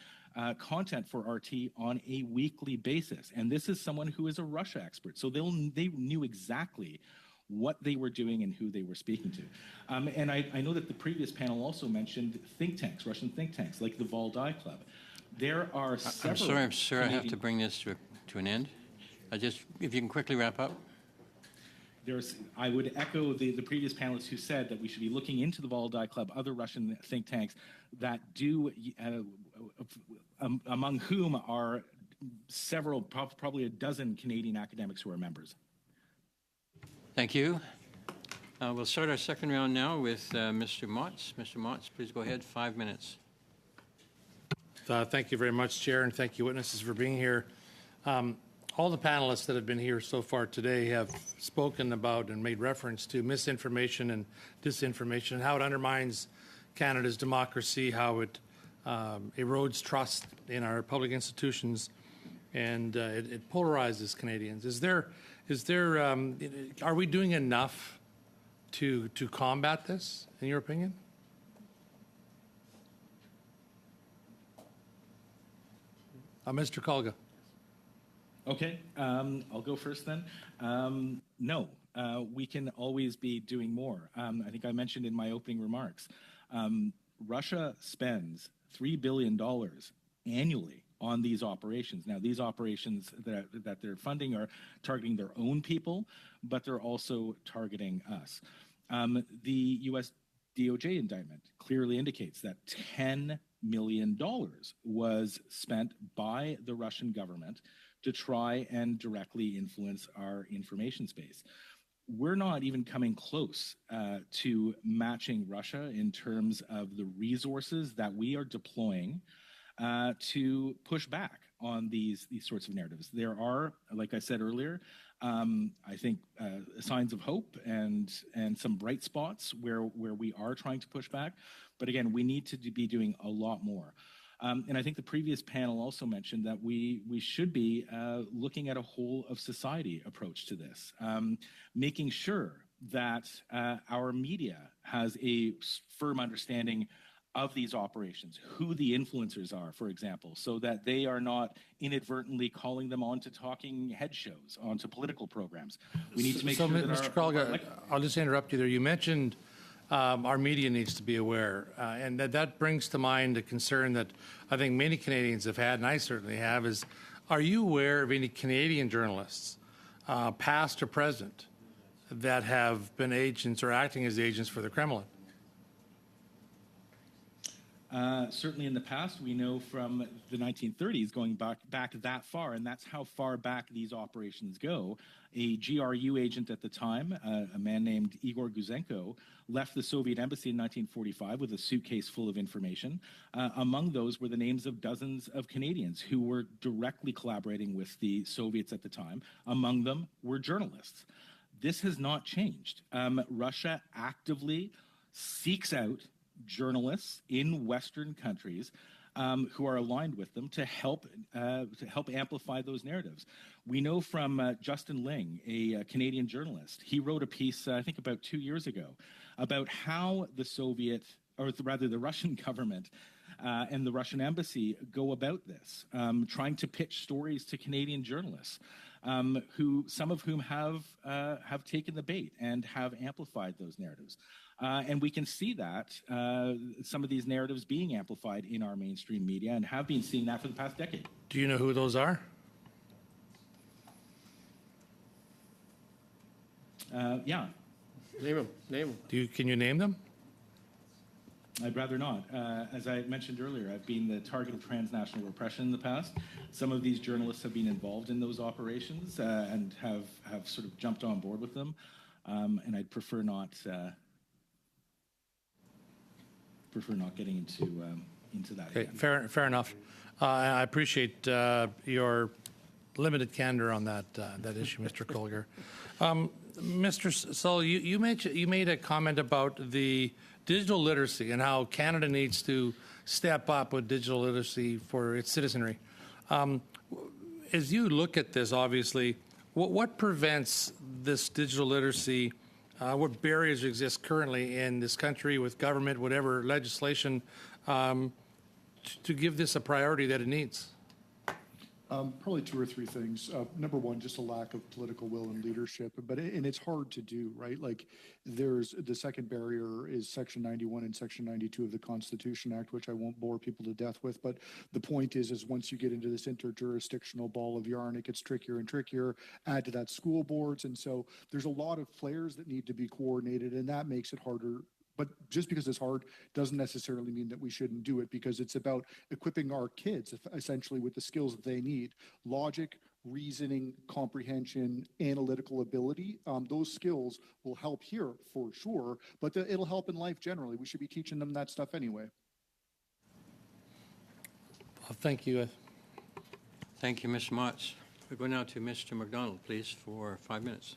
content for RT on a weekly basis. And this is someone who is a Russia expert. So they knew exactly what they were doing and who they were speaking to. And I know that the previous panel also mentioned think tanks, Russian think tanks, like the Valdai Club. There are several... I'm sorry, I have to bring this to an end. If you can quickly wrap up. I would echo the previous panelists who said that we should be looking into the Valdai Club, other Russian think tanks that do, among whom are several, probably a dozen Canadian academics who are members. Thank you. We'll start our second round now with Mr. Motz. Mr. Motz, please go ahead, 5 minutes. Thank you very much, Chair, and thank you, witnesses, for being here. All the panelists that have been here so far today have spoken about and made reference to misinformation and disinformation, and how it undermines Canada's democracy, how it erodes trust in our public institutions, and it polarizes Canadians. Are we doing enough to combat this, in your opinion? Mr. Kolga. Okay, I'll go first then. No, we can always be doing more. I think I mentioned in my opening remarks, Russia spends $3 billion annually on these operations. Now, these operations that they're funding are targeting their own people, but they're also targeting us. The U.S. DOJ indictment clearly indicates that $10 million was spent by the Russian government to try and directly influence our information space. We're not even coming close to matching Russia in terms of the resources that we are deploying to push back on these sorts of narratives. There are, like I said earlier, I think signs of hope and some bright spots where we are trying to push back. But again, we need to be doing a lot more. And I think the previous panel also mentioned that we should be looking at a whole of society approach to this, making sure that our media has a firm understanding of these operations, who the influencers are, for example, so that they are not inadvertently calling them onto talking head shows, onto political programs. We need to make sure that Mr. Kolga, I'll just interrupt you there. You mentioned our media needs to be aware, and that brings to mind a concern that I think many Canadians have had, and I certainly have, is are you aware of any Canadian journalists, past or present, that have been agents or acting as agents for the Kremlin? Certainly in the past, we know from the 1930s, going back that far, and that's how far back these operations go. A GRU agent at the time, a man named Igor Guzenko, left the Soviet embassy in 1945 with a suitcase full of information. Among those were the names of dozens of Canadians who were directly collaborating with the Soviets at the time. Among them were journalists. This has not changed. Russia actively seeks out journalists in Western countries who are aligned with them to help amplify those narratives. We know from Justin Ling, a Canadian journalist, he wrote a piece, I think about 2 years ago, about how the the Russian government and the Russian embassy go about this, trying to pitch stories to Canadian journalists, some of whom have taken the bait and have amplified those narratives. And we can see that some of these narratives being amplified in our mainstream media and have been seeing that for the past decade. Do you know who those are? Yeah. Name them. Can you name them? I'd rather not. As I mentioned earlier, I've been the target of transnational repression in the past. Some of these journalists have been involved in those operations and have sort of jumped on board with them. And I'd prefer not getting into that. Okay, fair enough. I appreciate your limited candor on that issue, Mr. Colger. Mr. Sull, you made a comment about the digital literacy and how Canada needs to step up with digital literacy for its citizenry. As you look at this, obviously, what prevents this digital literacy? What barriers exist currently in this country with government, whatever legislation, to give this a priority that it needs? Probably two or three things. Number one, just a lack of political will and leadership, and it's hard to do, right? Like, there's the second barrier is Section 91 and Section 92 of the Constitution Act, which I won't bore people to death with. But the point is once you get into this interjurisdictional ball of yarn, it gets trickier and trickier. Add to that school boards, and so there's a lot of players that need to be coordinated, and that makes it harder. But just because it's hard doesn't necessarily mean that we shouldn't do it, because it's about equipping our kids essentially with the skills that they need: logic, reasoning, comprehension, analytical ability. Those skills will help here for sure, but it'll help in life generally. We should be teaching them that stuff anyway. Thank you. Thank you, Ms. Motz. We go now to Mr. McDonald, please, for 5 minutes.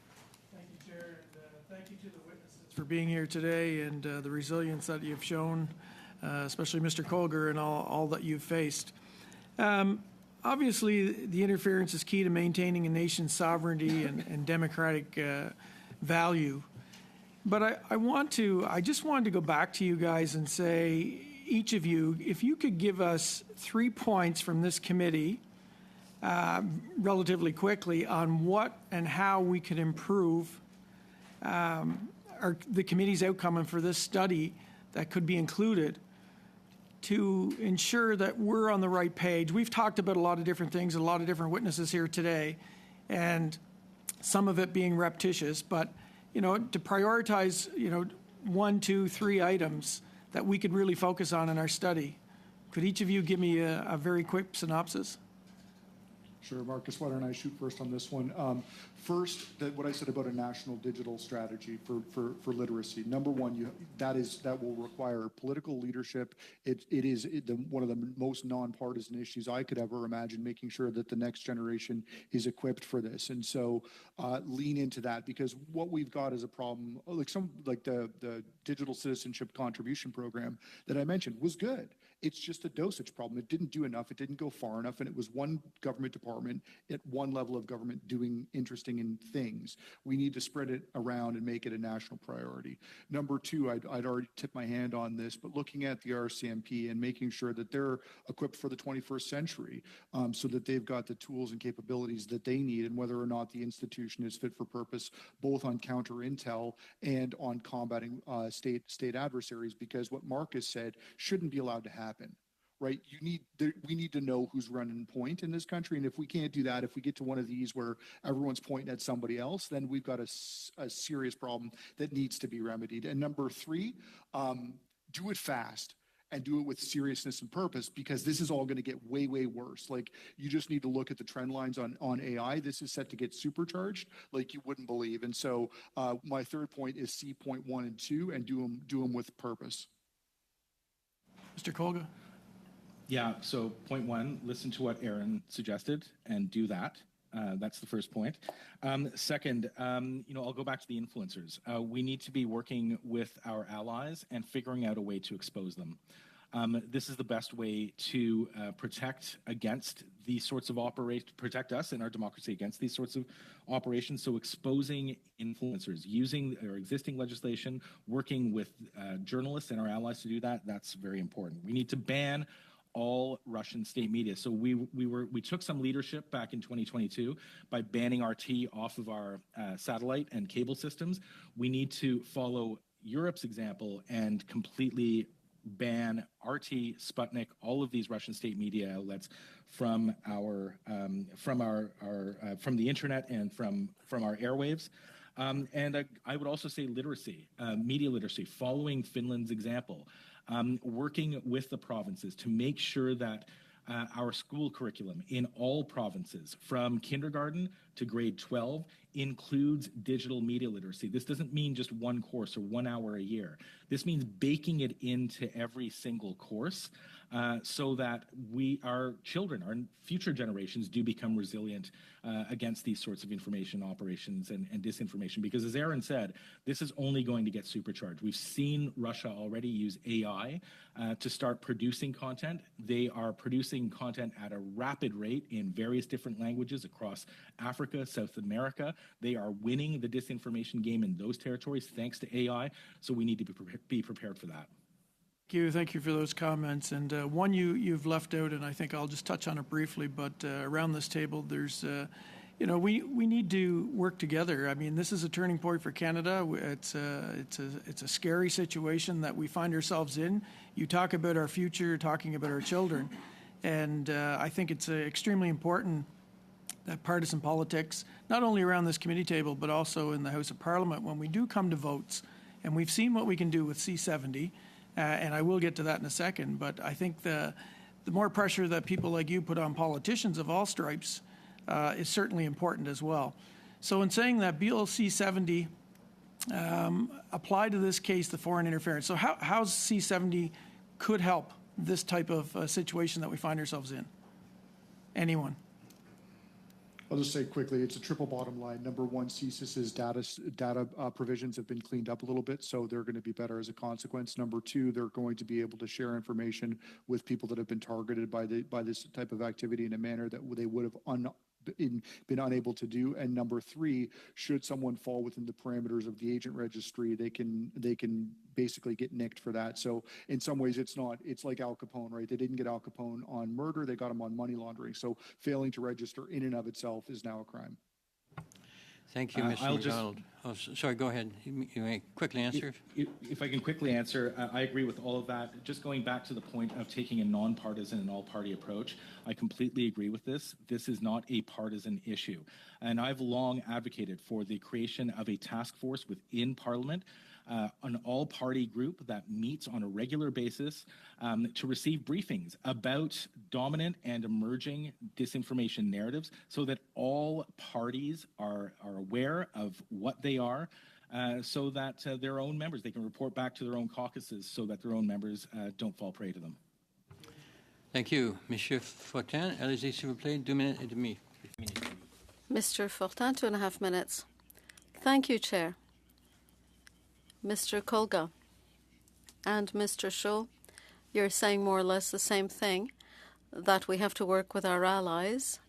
Thank you, Chair, and thank you to the witnesses for being here today and the resilience that you've shown, especially Mr. Colger, and all that you've faced. Obviously, the interference is key to maintaining a nation's sovereignty and democratic value. But I just wanted to go back to you guys and say, each of you, if you could give us 3 points from this committee relatively quickly on what and how we could improve the committee's outcome and for this study that could be included to ensure that we're on the right page. We've talked about a lot of different things, a lot of different witnesses here today, and some of it being repetitious, but, to prioritize, 1, 2, 3 items that we could really focus on in our study. Could each of you give me a very quick synopsis? Sure, Marcus, why don't I shoot first on this one? First, what I said about a national digital strategy for literacy. Number one, that will require political leadership. It is one of the most nonpartisan issues I could ever imagine, making sure that the next generation is equipped for this. And so lean into that, because what we've got is a problem, like the digital citizenship contribution program that I mentioned was good. It's just a dosage problem. It didn't do enough. It didn't go far enough. And it was one government department at one level of government doing interesting things. We need to spread it around and make it a national priority. Number two, I'd already tipped my hand on this, but looking at the RCMP and making sure that they're equipped for the 21st century, so that they've got the tools and capabilities that they need, and whether or not the institution is fit for purpose, both on counter intel and on combating state adversaries, because what Marcus said shouldn't be allowed to happen. Right? We need to know who's running point in this country. And if we can't do that, if we get to one of these where everyone's pointing at somebody else, then we've got a serious problem that needs to be remedied. And number three, do it fast. and do it with seriousness and purpose, because this is all going to get way, way worse. Like, you just need to look at the trend lines on AI. This is set to get supercharged like you wouldn't believe. And so my third point is C point 1 and 2, and do them with purpose. Mr. Kolga? Yeah, so point 1, listen to what Aaron suggested and do that. That's the first point. Second, I'll go back to the influencers. We need to be working with our allies and figuring out a way to expose them. This is the best way to protect against these sorts of operations, protect us and our democracy against these sorts of operations. So exposing influencers, using our existing legislation, working with journalists and our allies to do that, that's very important. We need to ban all Russian state media. So we took some leadership back in 2022 by banning RT off of our satellite and cable systems. We need to follow Europe's example and completely ban RT, Sputnik, all of these Russian state media outlets from the internet and from our airwaves. And I would also say literacy, media literacy, following Finland's example. Working with the provinces to make sure that our school curriculum in all provinces, from kindergarten to grade 12, includes digital media literacy. This doesn't mean just one course or 1 hour a year. This means baking it into every single course so that our children, our future generations, do become resilient against these sorts of information operations and disinformation. Because as Aaron said, this is only going to get supercharged. We've seen Russia already use AI to start producing content. They are producing content at a rapid rate in various different languages across Africa, South America. They are winning the disinformation game in those territories thanks to AI. So we need to be prepared for that. Thank you for those comments. And one you've left out, and I think I'll just touch on it briefly, but around this table, there's, we need to work together. I mean, this is a turning point for Canada. It's a scary situation that we find ourselves in. You talk about our future, talking about our children. And I think it's extremely important that partisan politics, not only around this committee table, but also in the House of Parliament, when we do come to votes, and we've seen what we can do with C-70, and I will get to that in a second, but I think the more pressure that people like you put on politicians of all stripes is certainly important as well. So in saying that, Bill C-70 apply to this case, the foreign interference. So how C-70 could help this type of situation that we find ourselves in? Anyone? I'll just say quickly, it's a triple bottom line. Number one, CSIS's data provisions have been cleaned up a little bit, so they're going to be better as a consequence. Number two, they're going to be able to share information with people that have been targeted by this type of activity in a manner that they would have been unable to do. And number three, should someone fall within the parameters of the agent registry, they can basically get nicked for that. So in some ways, it's like Al Capone, right? They didn't get Al Capone on murder, they got him on money laundering. So failing to register in and of itself is now a crime. Thank you, Mr. McDonald. Sorry, go ahead. You may quickly answer. If I can quickly answer, I agree with all of that. Just going back to the point of taking a nonpartisan and all-party approach, I completely agree with this. This is not a partisan issue. And I've long advocated for the creation of a task force within Parliament, an all-party group that meets on a regular basis to receive briefings about dominant and emerging disinformation narratives so that all parties are aware of what they are, so that their own members, they can report back to their own caucuses so that their own members don't fall prey to them. Thank you. Monsieur Fortin, allez-y, s'il vous plaît, 2 minutes et demi. Mr. Fortin, 2.5 minutes. Thank you, Chair. Mr. Kolga and Mr. Scholl, you're saying more or less the same thing, that we have to work with our allies,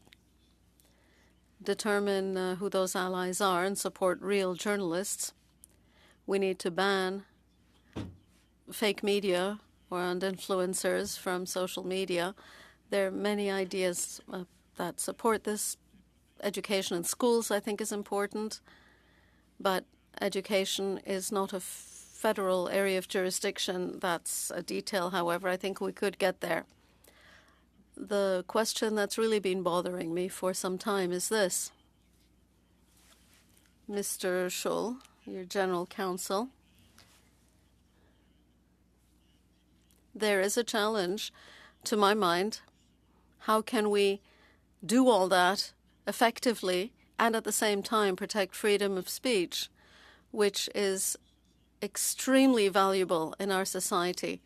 determine who those allies are, and support real journalists. We need to ban fake media and influencers from social media. There are many ideas that support this. Education in schools, I think, is important, but education is not a federal area of jurisdiction. That's a detail, however. I think we could get there. The question that's really been bothering me for some time is this. Mr. Scholl, your general counsel, there is a challenge, to my mind. How can we do all that effectively and at the same time protect freedom of speech, which is extremely valuable in our society?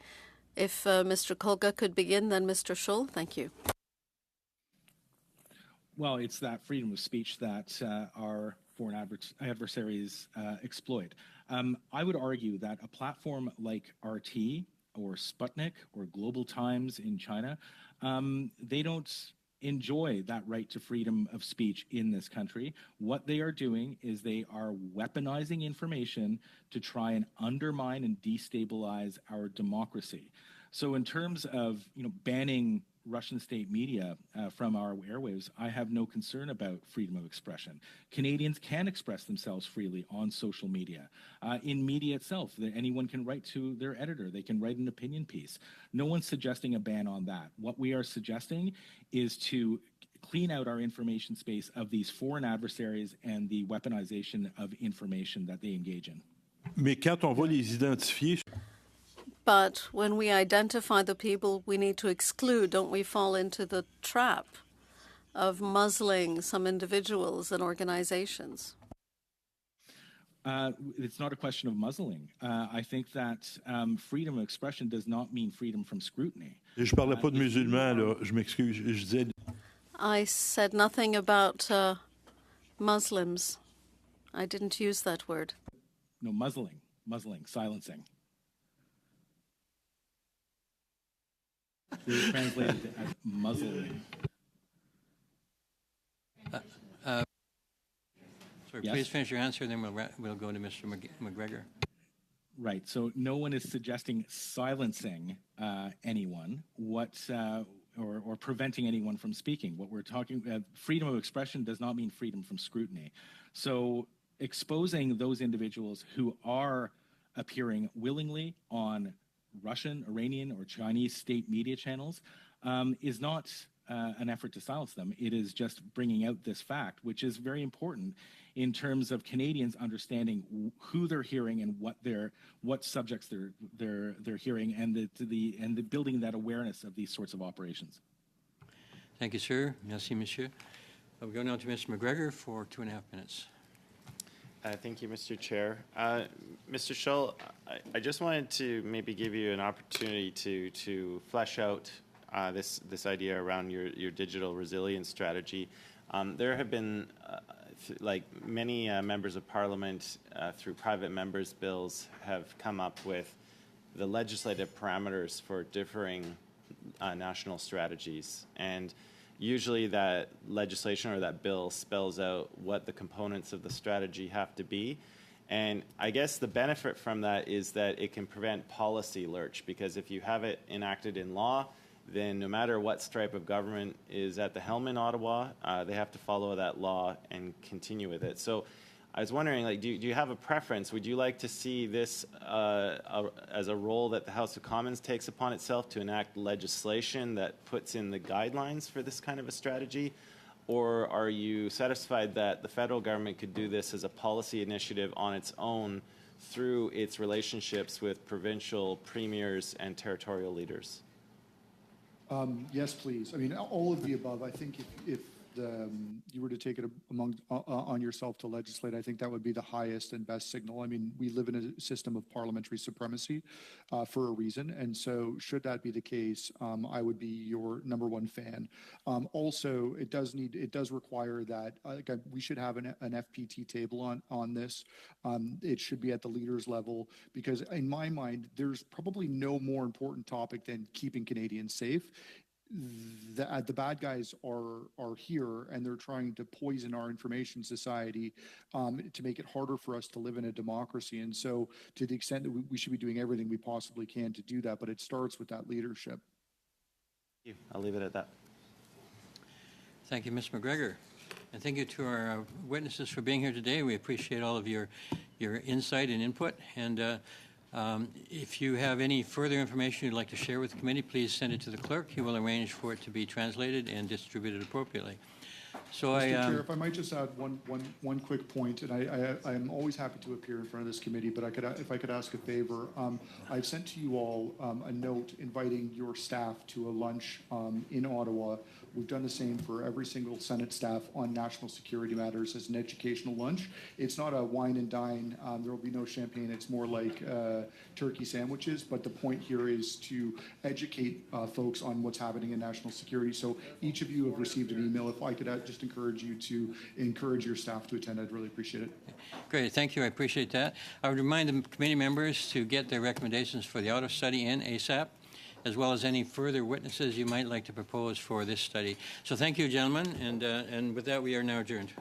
If Mr. Kolga could begin, then Mr. Scholl. Thank you. Well, it's that freedom of speech that our foreign adversaries exploit. I would argue that a platform like RT or Sputnik or Global Times in China, they don't enjoy that right to freedom of speech in this country. What they are doing is they are weaponizing information to try and undermine and destabilize our democracy. So in terms of banning Russian state media from our airwaves, I have no concern about freedom of expression. Canadians can express themselves freely on social media. In media itself, anyone can write to their editor. They can write an opinion piece. No one's suggesting a ban on that. What we are suggesting is to clean out our information space of these foreign adversaries and the weaponization of information that they engage in. Mais quand on va les identifier... But when we identify the people we need to exclude, don't we fall into the trap of muzzling some individuals and organizations? It's not a question of muzzling. I think that freedom of expression does not mean freedom from scrutiny. Je parlais pas de musulmans, là. Je m'excuse. Je disais... I said nothing about Muslims. I didn't use that word. No, muzzling, silencing. It was translated as muzzling. Sorry, yes? Please finish your answer, then we'll go to Mr. McGregor. Right. So no one is suggesting silencing anyone. Or preventing anyone from speaking. What we're talking, freedom of expression does not mean freedom from scrutiny. So exposing those individuals who are appearing willingly on Russian, Iranian, or Chinese state media channels is not an effort to silence them. It is just bringing out this fact, which is very important in terms of Canadians understanding who they're hearing and what subjects they're hearing, and the building that awareness of these sorts of operations. Thank you, sir. Merci, monsieur. We'll go now to Mr. McGregor for 2.5 minutes. Thank you, Mr. Chair. Mr. Scholl, I just wanted to maybe give you an opportunity to flesh out this idea around your digital resilience strategy. There have been, like many members of Parliament, through private members' bills, have come up with the legislative parameters for differing national strategies. And usually that legislation or that bill spells out what the components of the strategy have to be. And I guess the benefit from that is that it can prevent policy lurch, because if you have it enacted in law, then no matter what stripe of government is at the helm in Ottawa, they have to follow that law and continue with it. So I was wondering, like, do you have a preference? Would you like to see this as a role that the House of Commons takes upon itself to enact legislation that puts in the guidelines for this kind of a strategy? Or are you satisfied that the federal government could do this as a policy initiative on its own through its relationships with provincial premiers and territorial leaders? Yes, please. I mean, all of the above. I think if you were to take it on yourself to legislate, I think that would be the highest and best signal. I mean, we live in a system of parliamentary supremacy for a reason, and so should that be the case, I would be your number one fan. Also, it does require that we should have an FPT table on this. It should be at the leaders level, because in my mind, there's probably no more important topic than keeping Canadians safe. The bad guys are here, and they're trying to poison our information society to make it harder for us to live in a democracy. And so to the extent that we should be doing everything we possibly can to do that, but it starts with that leadership. Thank you. I'll leave it at that. Thank you, Ms. McGregor. And thank you to our witnesses for being here today. We appreciate all of your insight and input. And if you have any further information you'd like to share with the committee, please send it to the clerk. He will arrange for it to be translated and distributed appropriately. So Mr. Chair, if I might just add one quick point, and I'm always happy to appear in front of this committee, but if I could ask a favor, I've sent to you all a note inviting your staff to a lunch in Ottawa. We've done the same for every single Senate staff on national security matters as an educational lunch. It's not a wine and dine. There will be no champagne. It's more like turkey sandwiches. But the point here is to educate folks on what's happening in national security. So each of you have received an email. If I could just encourage you to encourage your staff to attend, I'd really appreciate it. Great, thank you. I appreciate that. I would remind the committee members to get their recommendations for the auto study in ASAP, as well as any further witnesses you might like to propose for this study. So thank you, gentlemen, and with that, we are now adjourned.